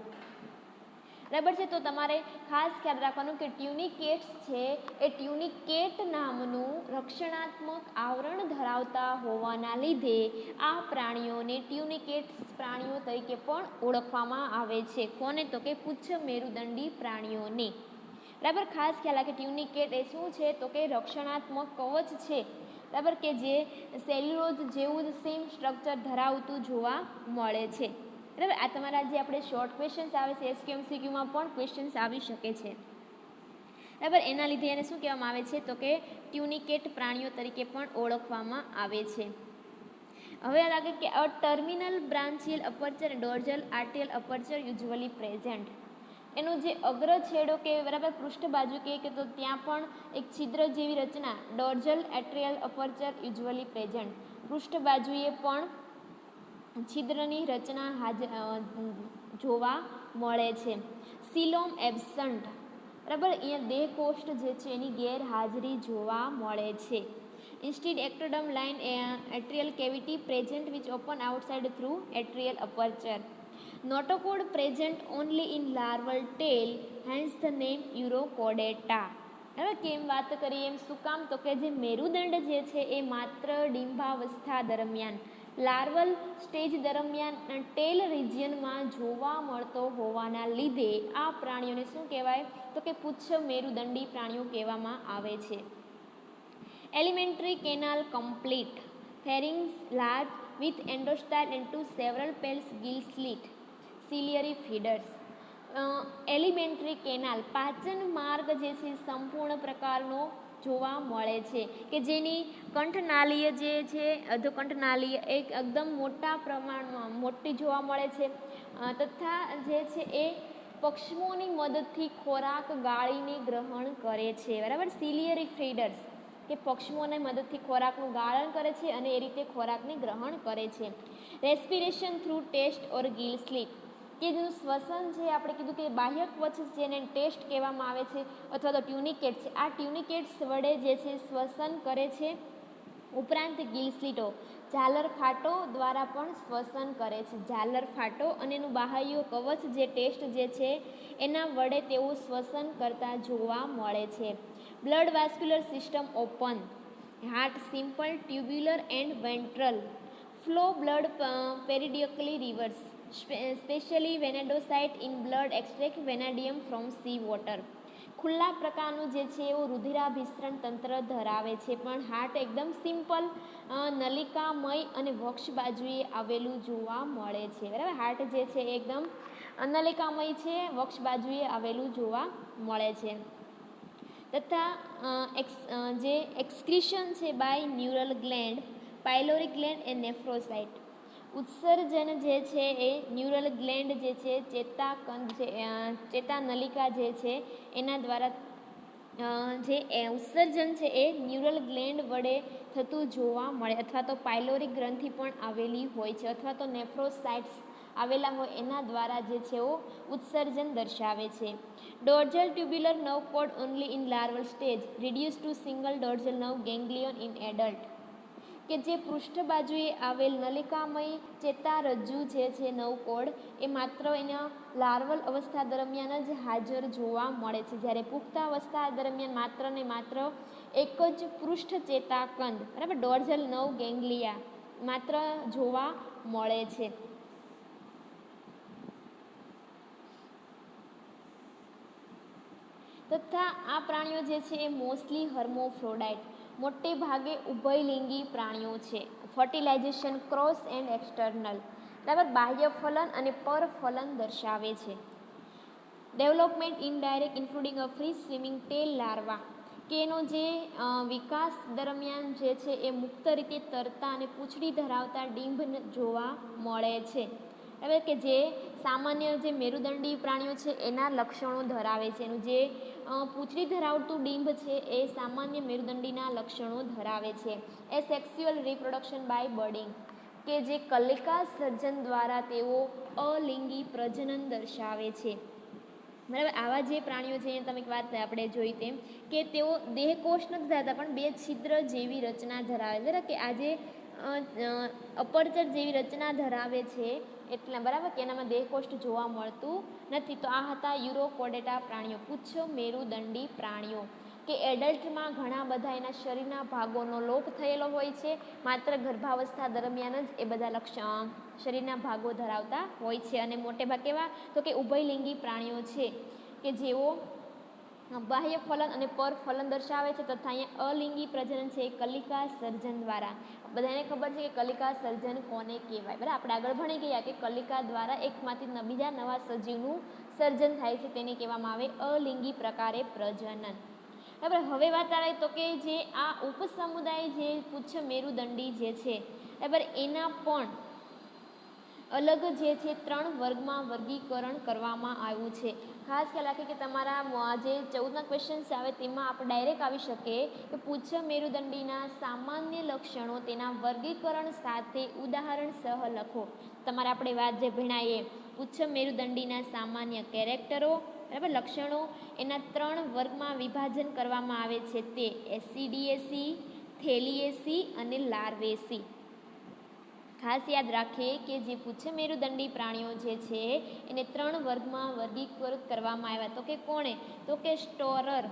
બરાબર છે. તો તમારે ખાસ ખ્યાલ રાખવાનું કે ટ્યુનિકેટ્સ છે એ ટ્યુનિકેટ નામનું રક્ષણાત્મક આવરણ ધરાવતા હોવાના લીધે આ પ્રાણીઓને ટ્યુનિકેટ્સ પ્રાણીઓ તરીકે પણ ઓળખવામાં આવે છે. કોને? તો કે પુચ્છ મેરુદંડી પ્રાણીઓને. બરાબર. ખાસ ખ્યાલ રાખે ટ્યુનિકેટ એ શું છે તો કે રક્ષણાત્મક કવચ છે, બરાબર, કે જે સેલ્યુલોઝ જેવું જ સેમ સ્ટ્રક્ચર ધરાવતું જોવા મળે છે, બરાબર. આ તમારા જે આપણે શોર્ટ ક્વેશ્ચન્સ આવે છે SQMCQમાં પણ ક્વેશ્ચન્સ આવી શકે છે, બરાબર. એના લીધે એને શું કહેવામાં આવે છે તો કે ટ્યુનિકેટ પ્રાણીઓ તરીકે પણ ઓળખવામાં આવે છે. હવે લાગે કે a terminal branchial aperture dorsal atrial aperture usually present. એનો જે અગ્ર છેડો કે બરાબર પૃષ્ઠ બાજુ કે તો ત્યાં પણ એક છિદ્ર જેવી રચના ડોર્જલ એટ્રિયલ અપર્ચર યુઝ્યુઅલી પ્રેઝન્ટ. પૃષ્ઠ બાજુએ પણ છિદ્રની રચના જોવા મળે છે. સિલોમ એબસન્ટ, બરાબર. અહીંયા દેહ કોષ્ઠ જે છે એની ગેરહાજરી જોવા મળે છે. Instead ectoderm line atrial cavity present which open outside through atrial aperture. Notochord present only in larval tail, hence the name Urochordata. હવે કેમ વાત કરીએ એમ શું કામ તો કે જે મેરુદંડ જે છે એ માત્ર ડિંભાવસ્થા દરમિયાન લાર્વલ સ્ટેજ દરમિયાન ટેલ રિજિયનમાં જોવા મળતો હોવાના લીધે આ પ્રાણીઓને શું કહેવાય તો કે પુચ્છ મેરુદંડી પ્રાણીઓ કહેવામાં આવે છે. Alimentary canal complete, pharynx large with endostyle and to several pairs gill slit, ciliary feeders. Alimentary canal પાચન માર્ગ જે છે સંપૂર્ણ પ્રકારનો જોવા મળે છે કે જેની કંઠનાલીય જે છે અધોકંઠનાલીય એકદમ મોટા પ્રમાણમાં મોટી જોવા મળે છે, તથા જે છે એ પક્ષમોની મદદથી ખોરાક ગાળીને ગ્રહણ કરે છે, બરાબર. સિલિયરી ફીડર્સ કે પક્ષમોની મદદથી ખોરાકનું ગાળણ કરે છે અને એ રીતે ખોરાકને ગ્રહણ કરે છે. રેસ્પિરેશન થ્રુ ટેસ્ટ ઓર ગિલ સ્લિટ, કે જેનું શ્વસન છે આપણે કીધું કે બાહ્ય કવચ જેને ટેસ્ટ કહેવામાં આવે છે અથવા તો ટ્યુનિકેટ છે, આ ટ્યુનિકેટ્સ વડે જે છે શ્વસન કરે છે. ઉપરાંત ગિલ સ્લિટો ઝાલર ફાટો દ્વારા પણ શ્વસન કરે છે. ઝાલર ફાટો અને એનું બાહ્ય કવચ જે ટેસ્ટ જે છે એના વડે તેઓ શ્વસન કરતા જોવા મળે છે. Blood vascular system open, heart simple tubular and ventral, flow blood periodically reverse, specially vanadocyte in blood extract vanadium from sea water. ખુલ્લા પ્રકારનું જે છે એવું રુધિરાભિસરણ તંત્ર ધરાવે છે, પણ હાર્ટ એકદમ સિમ્પલ નલિકામય અને વક્ષ બાજુએ આવેલું જોવા મળે છે, બરાબર. હાર્ટ જે છે એકદમ નલિકામય છે, વક્ષ બાજુએ આવેલું જોવા મળે છે. તથા જે એક્સક્રીશન છે બાય ન્યુરલ ગ્લેન્ડ, પાયલોરિક ગ્લેન્ડ એ નેફ્રોસાઇટ. ઉત્સર્જન જે છે એ ન્યુરલ ગ્લેન્ડ જે છે ચેતાકંદ છે ચેતાનલિકા જે છે એના દ્વારા જે ઉત્સર્જન છે એ ન્યુરલ ગ્લેન્ડ વડે થતું જોવા મળે, અથવા તો પાયલોરિક ગ્રંથિ પણ આવેલી હોય છે, અથવા તો નેફ્રોસાઇટ્સ આવેલા હોય એના દ્વારા જે છે એ ઉત્સર્જન દર્શાવે છે. Dorsal tubular nerve cord only in larval stage, reduce to single dorsal nerve ganglion in adult. કે જે પૃષ્ઠ બાજુએ આવેલ નલિકામય ચેતારજ્જુ જે છે નવકોડ એ માત્ર એના લાર્વલ અવસ્થા દરમિયાન જ હાજર જોવા મળે છે, જ્યારે પુખ્ત અવસ્થા દરમિયાન માત્ર ને માત્ર એક જ પૃષ્ઠ ચેતાકંદ, બરાબર, ડોર્જલ નવ ગેંગ્લિયા માત્ર જોવા મળે છે. તથા આ પ્રાણીઓ જે છે એ મોસ્ટલી હર્મોફ્રોડાઇટ, મોટે ભાગે ઉભયલિંગી પ્રાણીઓ છે. ફર્ટિલાઇઝેશન ક્રોસ એન્ડ એક્સટર્નલ, બરાબર, બાહ્ય ફલન અને પરફલન દર્શાવે છે. ડેવલપમેન્ટ ઇનડાયરેક્ટ ઇન્ક્લુડિંગ અ ફ્રી સ્વિમિંગ ટેલ લાર્વા, કે એનો જે વિકાસ દરમિયાન જે છે એ મુક્ત રીતે તરતા અને પૂંછડી ધરાવતા ડીંભ જોવા મળે છે, બરાબર, કે જે સામાન્ય જે મેરુદંડી પ્રાણીઓ છે એના લક્ષણો ધરાવે છે. એનું જે પૂંછડી ધરાવતું ડીંભ છે એ સામાન્ય મેરુદંડીના લક્ષણો ધરાવે છે. એ સેક્સ્યુઅલ રિપ્રોડક્શન બાય બર્ડિંગ, કે જે કલિકા સર્જન દ્વારા તેઓ અલિંગી પ્રજનન દર્શાવે છે, બરાબર. આવા જે પ્રાણીઓ છે એને તમે વાત આપણે જોઈ તેમ કે તેઓ દેહકોષ નથી ધરાવતા પણ બે છિદ્ર જેવી રચના ધરાવે છે, કે આ જે અપર્ચર જેવી રચના ધરાવે છે એટલા, બરાબર, કે એનામાં દેહકોષ્ઠ જોવા મળતું નથી. તો આ હતા યુરોકોડેટા પ્રાણીઓ, પુચ્છ મેરુદંડી પ્રાણીઓ, કે એડલ્ટમાં ઘણા બધા એના શરીરના ભાગોનો લોપ થયેલો હોય છે, માત્ર ગર્ભાવસ્થા દરમિયાન જ એ બધા શરીરના ભાગો ધરાવતા હોય છે. અને મોટે ભાગે કેવા તો કે ઉભયલિંગી પ્રાણીઓ છે કે જેઓ બાહ્ય ફલન અને પર ફલન દર્શાવે છે તથા અહીંયા અલિંગી પ્રજનન છે એ કલિકા સર્જન દ્વારા. બધાને ખબર છે કે કલિકા સર્જન કોને કહેવાય, બરાબર. આપણે આગળ ભણી ગયા કે કલિકા દ્વારા એકમાંથી બીજા નવા સજીવનું સર્જન થાય છે તેને કહેવામાં આવે અલિંગી પ્રકારે પ્રજનન, બરાબર. હવે વાત આવે તો કે જે આ ઉપસમુદાય જે પુચ્છ મેરુદંડી જે છે, બરાબર, એના પણ અલગ જે છે 3 વર્ગમાં વર્ગીકરણ કરવામાં આવ્યું છે. ખાસ ખ્યાલ રાખીએ કે તમારા જે 14ના ક્વેશ્ચન્સ આવે તેમાં આપણે ડાયરેક્ટ આવી શકીએ કે પુચ્છ મેરુદંડીના સામાન્ય લક્ષણો તેના વર્ગીકરણ સાથે ઉદાહરણ સહ લખો. તમારે આપણે વાત જે ભણાવીએ પુચ્છ મેરુદંડીના સામાન્ય કેરેક્ટરો, બરાબર, લક્ષણો એના 3 વર્ગમાં વિભાજન કરવામાં આવે છે તે એસિડિએસી, થેલિએસી અને લાર્વેસી. ખાસ યાદ રાખીએ કે જે પુચ્છ મેરુદંડી પ્રાણીઓ જે છે એને 3 વર્ગમાં વર્ગીકૃત કરવામાં આવ્યા. તો કે કોણે? તો કે સ્ટોરર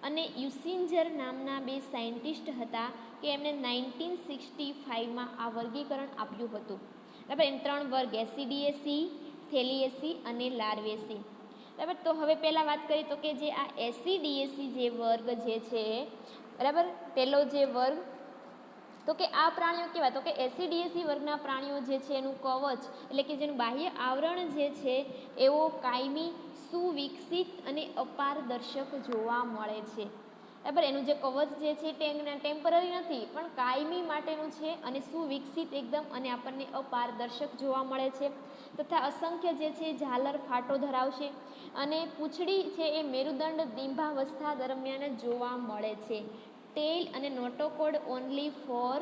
અને યુસિન્જર નામના 2 સાયન્ટિસ્ટ હતા કે એમણે 1965માં આ વર્ગીકરણ આપ્યું હતું, બરાબર. એમ 3 વર્ગ એસિડિએસી, થેલિએસી અને લાર્વેસી, બરાબર. તો હવે પહેલાં વાત કરીએ તો કે જે આ એસિડિએસી જે વર્ગ જે છે, બરાબર, પહેલો જે વર્ગ તો કે આ પ્રાણીઓ કેવા? તો કે એસિડિએસી વર્ગના પ્રાણીઓ જે છે એનું કવચ એટલે કે જેનું બાહ્ય આવરણ જે છે એવો કાયમી, સુવિકસિત અને અપારદર્શક જોવા મળે છે, બરાબર. એનું જે કવચ જે છે ટેમ્પરરી નથી પણ કાયમી માટેનું છે અને સુવિકસિત એકદમ અને આપણને અપારદર્શક જોવા મળે છે તથા અસંખ્ય જે છે ઝાલર ફાટો ધરાવશે અને પૂંછડી છે એ મેરુદંડ ડિંભાવસ્થા દરમિયાન જોવા મળે છે. ટેલ અને notochord only for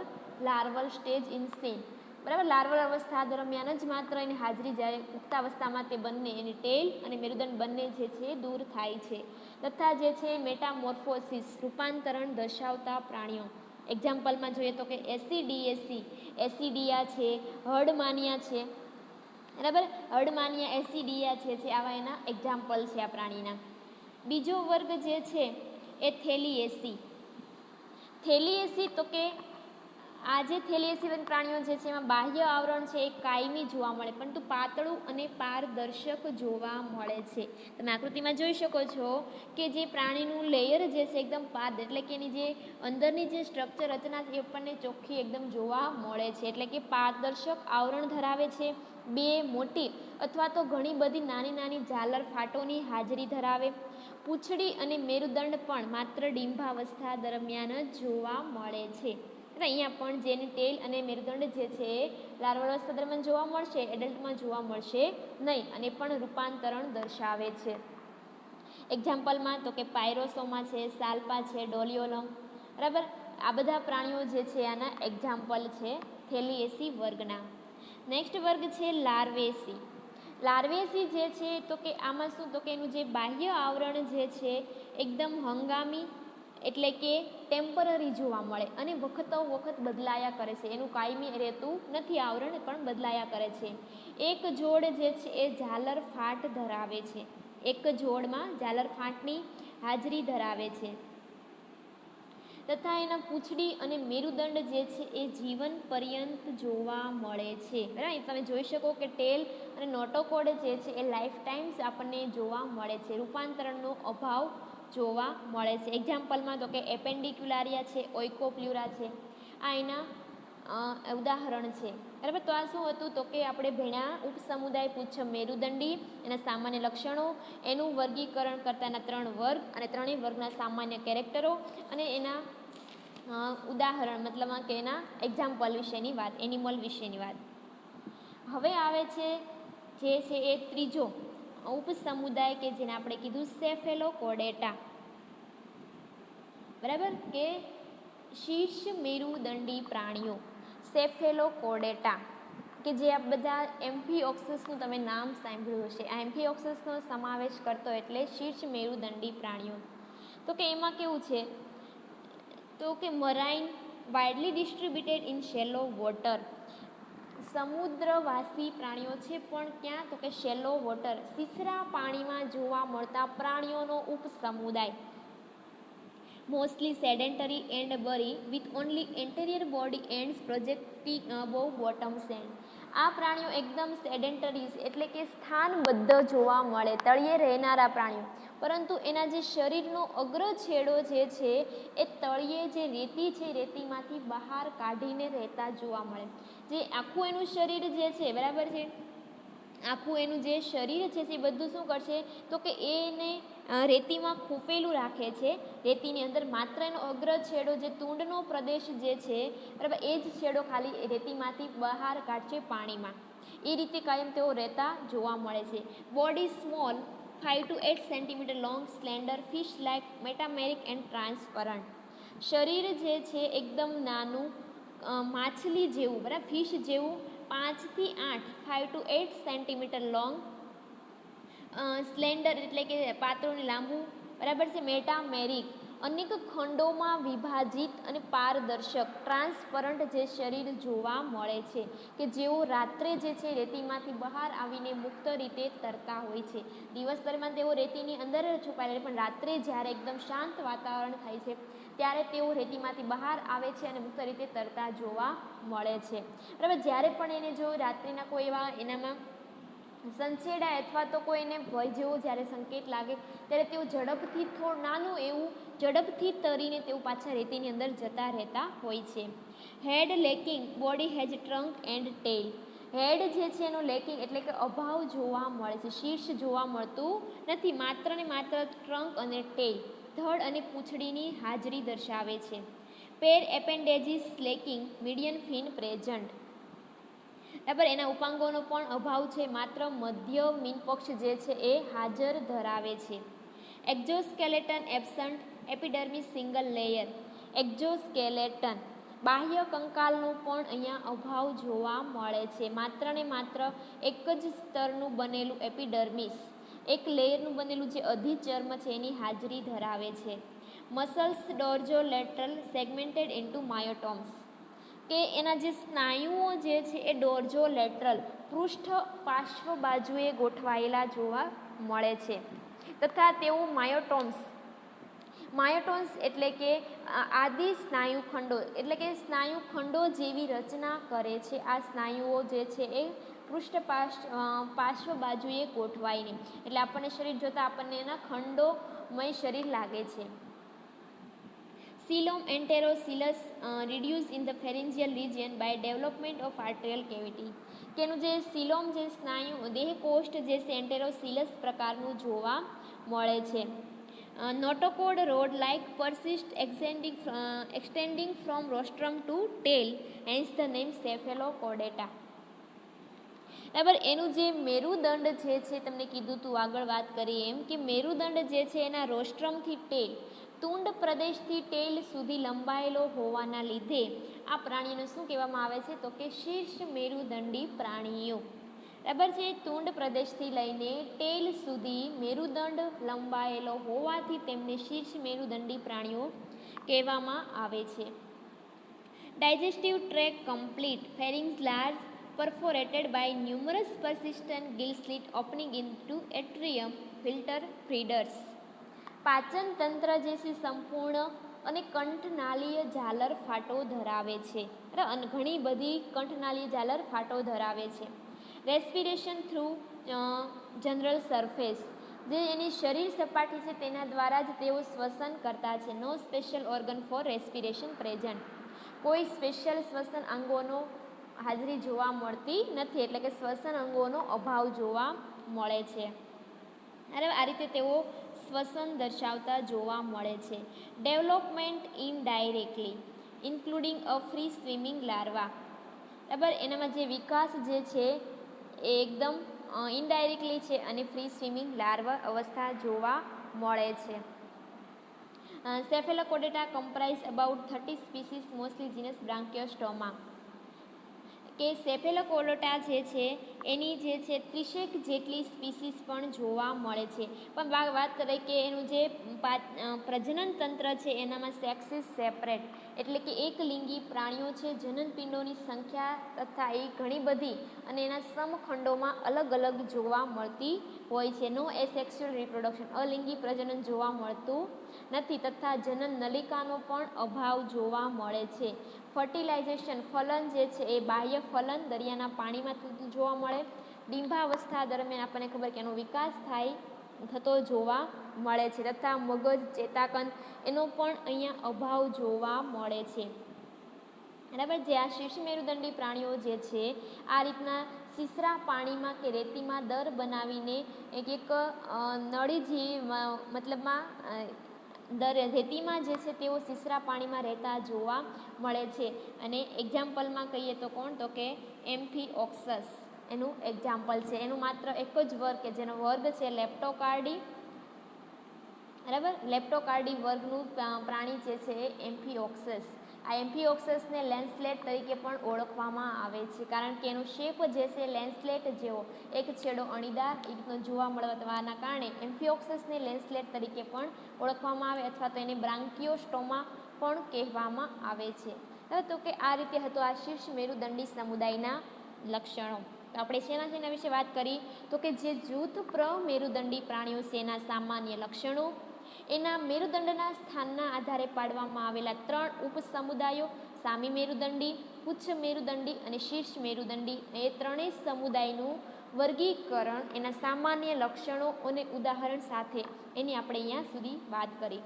larval stage in sea, બરાબર. લાર્વલ અવસ્થા દરમિયાન જ માત્ર એની હાજરી, જ્યારે પુખ્તાવસ્થામાં તે બંને એની ટેલ અને મેરુદંડ બંને જે છે દૂર થાય છે તથા જે છે મેટામોર્ફોસિસ રૂપાંતરણ દર્શાવતા પ્રાણીઓ. એક્ઝામ્પલમાં જોઈએ તો કે એસિડિએસી, એસિડિયા છે, હર્ડમાનિયા છે, બરાબર. હર્ડમાનિયા, એસિડિયા છે આવા એના એક્ઝામ્પલ છે આ પ્રાણીના. બીજો વર્ગ જે છે એ થેલિએસી. થેલિએસી તો કે આ જે થેલિએસી પ્રાણીઓ જે છે એમાં બાહ્ય આવરણ છે એ કાયમી જોવા મળે પરંતુ પાતળું અને પારદર્શક જોવા મળે છે. તમે આકૃતિમાં જોઈ શકો છો કે જે પ્રાણીનું લેયર જે છે એકદમ એટલે કે એની જે અંદરની જે સ્ટ્રક્ચર રચના છે એ આપણને ચોખ્ખી એકદમ જોવા મળે છે, એટલે કે પારદર્શક આવરણ ધરાવે છે. 2 મોટી અથવા તો ઘણી બધી નાની નાની ઝાલર ફાટોની હાજરી ધરાવે. પૂંછડી અને મેરુદંડ પણ માત્ર ડિંભાવસ્થા દરમિયાન જ જોવા મળે છે. અહીંયા પણ જેની ટેલ અને મેરુદંડ જે છે લાર્વલ અવસ્થા દરમિયાન જોવા મળશે, એડલ્ટમાં જોવા મળશે નહીં અને પણ રૂપાંતરણ દર્શાવે છે. એક્ઝામ્પલમાં તો કે પાયરોસોમા છે, સાલ્પા છે, ડોલિયોલમ, બરાબર. આ બધા પ્રાણીઓ જે છે આના એક્ઝામ્પલ છે થેલિએસી વર્ગના. નેક્સ્ટ વર્ગ છે લાર્વેસી. લાર્વેસી જે છે તો કે આમાં શું? તો કે એનું જે બાહ્ય આવરણ જે છે એકદમ હંગામી એટલે કે ટેમ્પરરી જોવા મળે અને વખતો વખત બદલાયા કરે છે. એનું કાયમી રહેતું નથી આવરણ, પણ બદલાયા કરે છે. એક જોડ જે છે એ ઝાલર ફાટ ધરાવે છે. એક જોડમાં ઝાલર ફાટની હાજરી ધરાવે છે તથા એના પૂંછડી અને મેરુદંડ જે છે એ જીવન પર્યંત જોવા મળે છે, બરાબર. તમે જોઈ શકો કે ટેલ અને નોટોકોડ જે છે એ લાઈફ ટાઈમ્સ આપણને જોવા મળે છે. રૂપાંતરણનો અભાવ જોવા મળે છે. એક્ઝામ્પલમાં તો કે એપેન્ડિક્યુલારિયા છે, ઓઇકોપ્લ્યુરા છે, આ એના ઉદાહરણ છે, બરાબર. તો આ શું હતું? તો કે આપણે ભણ્યા ઉપસમુદાય પુચ્છ મેરુદંડી, એના સામાન્ય લક્ષણો, એનું વર્ગીકરણ કરતાના 3 વર્ગ અને 3 વર્ગના સામાન્ય કેરેક્ટરો અને એના ઉદાહરણ મતલબમાં કે એના એક્ઝામ્પલ વિશેની વાત, એનિમલ વિશેની વાત. હવે આવે છે જે છે એ ત્રીજો ઉપસમુદાય કે જેને આપણે કીધું સેફેલોકોડેટા, બરાબર, કે શીર્ષ મેરુદંડી પ્રાણીઓ. સેફેલોકોડેટા કે જે આ બધા એમ્ફિઓક્સસનું તમે નામ સાંભળ્યું હશે. આ એમ્ફિઓક્સસનો સમાવેશ કરતો એટલે શીર્ષ મેરુદંડી પ્રાણીઓ. તો કે એમાં કેવું છે? તો કે marine, widely distributed in shallow water. સમુદ્રવાસી પ્રાણીઓ છે પણ ક્યાં? તો કે શેલો વોટર, સીસરા પાણીમાં જોવા મળતા પ્રાણીઓનો ઉપસમુદાય. Mostly sedentary and bury with only anterior body ends projecting above bottom sand. આ પ્રાણીઓ એકદમ સેડેન્ટરી એટલે કે સ્થાનબદ્ધ જોવા મળે, તળિયે રહેનારા પ્રાણીઓ. પરંતુ એના જે શરીરનો અગ્ર છેડો જે છે એ તળિયે જે રેતી છે રેતીમાંથી બહાર કાઢીને રહેતા જોવા મળે. જે આખું એનું શરીર જે છે બરાબર છે, આખું એનું જે શરીર છે એ બધું શું કરશે તો કે એને રેતીમાં ખૂંપેલું રાખે છે રેતીની અંદર. માત્ર એનો અગ્ર છેડો જે તુંડનો પ્રદેશ જે છે બરાબર એ જ છેડો ખાલી રેતીમાંથી બહાર કાઢશે પાણીમાં. એ રીતે કાયમ તેઓ રહેતા જોવા મળે છે. Body small 5 to 8 centimetre long slender fish like metameric and transparent. શરીર જે છે એકદમ નાનું માછલી જેવું બરાબર ફિશ જેવું 5 થી 8 5 to 8 સેન્ટીમીટર લોંગ સ્લેન્ડર એટલે કે પાતળું ને લાંબુ બરાબર છે. મેટામેરિક અનેક ખંડોમાં વિભાજિત અને પારદર્શક ટ્રાન્સપરન્ટ જે શરીર જોવા મળે છે કે જેઓ રાત્રે જે છે રેતીમાંથી બહાર આવીને મુક્ત રીતે તરતા હોય છે. દિવસ દરમિયાન તેઓ રેતીની અંદર છુપાયેલા પણ રાત્રે જ્યારે એકદમ શાંત વાતાવરણ થાય છે ત્યારે તેઓ રેતીમાંથી બહાર આવે છે અને મુક્ત રીતે તરતા જોવા મળે છે. બરાબર જ્યારે પણ એને જો રાત્રિના કોઈ એવા એનામાં સંચેડાય અથવા તો કોઈને ભય જેવો જ્યારે સંકેત લાગે ત્યારે તેઓ ઝડપથી થોડું નાનું એવું ઝડપથી તરીને તેઓ પાછા રેતીની અંદર જતા રહેતા હોય છે. Head lacking body has trunk and tail. Head જે છે એનો લેકિંગ એટલે કે અભાવ જોવા મળે છે, શીર્ષ જોવા મળતું નથી, માત્ર ને માત્ર ટ્રંક અને ટેલ ધડ અને પૂંછડીની હાજરી દર્શાવે છે. પેર એપેન્ડેજીસ લેકિંગ મીડિયન ફિન પ્રેઝન્ટ. બરાબર એના ઉપાંગોનો પણ અભાવ છે, માત્ર મધ્ય મીનપક્ષ જે છે એ હાજર ધરાવે છે. એક્ઝોસ્કેલેટન એબસન્ટ એપિડર્મિસ સિંગલ લેયર. એક્ઝોસ્કેલેટન બાહ્ય કંકાલનો પણ અહીંયા અભાવ જોવા મળે છે, માત્ર ને માત્ર એક જ સ્તરનું બનેલું એપિડર્મિસ એક લેયરનું બનેલું જે અધિચર્મ છે એની હાજરી ધરાવે છે. Muscles dorsolateral segmented into myotomes. કે એના જે સ્નાયુઓ જે છે એ ડોર્ઝોલેટરલ પૃષ્ઠ પાર્શ્વ બાજુએ ગોઠવાયેલા જોવા મળે છે તથા તેઓ માયોટોમ્સ એટલે કે આદિ સ્નાયુ ખંડો એટલે કે સ્નાયુ ખંડો જેવી રચના કરે છે. આ સ્નાયુઓ જે છે એ પૃષ્ઠ પાર્શ્વ બાજુએ ગોઠવાઈને એટલે આપણને શરીર જોતાં આપણને એના ખંડોમય શરીર લાગે છે. Coelom enterocoelus reduced in the pharyngeal region by development of arterial cavity. કે એનું જે સિલોમ જે સ્નાયુ દેહકોષ્ઠ જે છે એન્ટેરોસિલસ પ્રકારનું જોવા મળે છે. Notochord rod like persist extending from rostrum to tail, hence the name cephalochordata. બરાબર એનું જે મેરુદંડ જે છે તમને કીધું તું આગળ વાત કરી એમ કે મેરુદંડ જે છે એના રોસ્ટ્રમથી ટેલ તુંડ પ્રદેશથી ટેલ સુધી લંબાયેલો હોવાના લીધે આ પ્રાણીઓને શું કહેવામાં આવે છે તો કે શીર્ષ મેરુદંડી પ્રાણીઓ. બરાબર છે. તુંડ પ્રદેશથી લઈને ટેલ સુધી મેરુદંડ લંબાયેલો હોવાથી તેમને શીર્ષ મેરુદંડી પ્રાણીઓ કહેવામાં આવે છે. Digestive tract complete. Pharynx large perforated by numerous persistent gill slit opening into atrium filter feeders. પાચન તંત્ર જે છે સંપૂર્ણ અને કંઠનાલીય ઝાલર ફાટો ધરાવે છે. ઘણી બધી કંઠનાલીય ઝાલર ફાટો ધરાવે છે. Respiration through general surface. જે એની શરીર સપાટી છે તેના દ્વારા જ તેઓ શ્વસન કરતા છે. No special organ for respiration present. કોઈ સ્પેશિયલ શ્વસન અંગોનો હાજરી જોવા મળતી નથી એટલે કે શ્વસન અંગોનો અભાવ જોવા મળે છે. આ રીતે તેઓ શ્વસન દર્શાવતા જોવા મળે છે. ડેવલપમેન્ટ ઇનડાયરેક્ટલી ઇન્ક્લુડિંગ અ ફ્રી સ્વિમિંગ લાર્વા. બરાબર એનામાં જે વિકાસ જે છે એ એકદમ ઇનડાયરેક્ટલી છે અને ફ્રી સ્વિમિંગ લાર્વા અવસ્થા જોવા મળે છે. Cephalochordata comprise about 30 species, mostly genus Branchiostoma. કે સેફેલોકોડોટા જે છે એની જે છે 30 જેટલી સ્પીસીસ પણ જોવા મળે છે. પણ વાત કરીએ કે એનું જે પ્રજનન તંત્ર છે એનામાં સેક્સિસ સેપરેટ એટલે કે એક લિંગી પ્રાણીઓ છે. જનનપિંડોની સંખ્યા તથા એ ઘણી બધી અને એના સમખંડોમાં અલગ અલગ જોવા મળતી હોય છે. નો એસેક્સ્યુઅલ રિપ્રોડક્શન અલિંગી પ્રજનન જોવા મળતું નથી તથા જનન નલિકાનો પણ અભાવ જોવા મળે છે. ફર્ટિલાઇઝેશન ફલન જે છે એ બાહ્ય ફલન દરિયાના પાણીમાં થતું જોવા મળે. ડિંભાવસ્થા દરમિયાન આપણને ખબર કે એનો વિકાસ થાય થતો જોવા મળે છે તથા મગજ ચેતાકંદ એનો પણ અહીંયા અભાવ જોવા મળે છે. બરાબર. જે આ શીર્ષ મેરુદંડી પ્રાણીઓ જે છે આ રીતના સીસરા પાણીમાં કે રેતીમાં દર બનાવીને એક નળી જે મતલબમાં રેતીમાં જે છે તેઓ સીસરા પાણીમાં રહેતા જોવા મળે છે. અને એક્ઝામ્પલમાં કહીએ તો કોણ, તો કે એમ્ફીઓક્સસ એનું એક્ઝામ્પલ છે. એનું માત્ર એક જ વર્ગ કે જેનો વર્ગ છે લેપ્ટોકાર્ડી. બરાબર. લેપ્ટોકાર્ડી વર્ગનું પ્રાણી જે છે એ એમ્ફીઓક્સસ. આ એમ્ફીઓક્સસને લેન્સલેટ તરીકે પણ ઓળખવામાં આવે છે કારણ કે એનો શેપ જે છે લેન્સલેટ જેવો, એક છેડો અણીદાર એ રીતનો જોવા મળવાના કારણે એમ્ફીઓક્સસને લેન્સલેટ તરીકે પણ ઓળખવામાં આવે અથવા તો એને બ્રાન્કિયોસ્ટોમા પણ કહેવામાં આવે છે. તો કે આ રીતે હતો આ શીર્ષ મેરુદંડી સમુદાયના લક્ષણો. તો આપણે શેના વિશે વાત કરી, તો કે જે જૂથ પ્રમેરુદંડી પ્રાણીઓ છે એના સામાન્ય લક્ષણો, એના મેરુદંડના સ્થાનના આધારે પાડવામાં આવેલા 3 ઉપસમુદાયો, સામી મેરુદંડી, પુચ્છ મેરુદંડી અને શીર્ષ મેરુદંડી. એ ત્રણેય સમુદાયનું વર્ગીકરણ, એના સામાન્ય લક્ષણો અને ઉદાહરણ સાથે એની આપણે અહીંયા સુધી વાત કરી.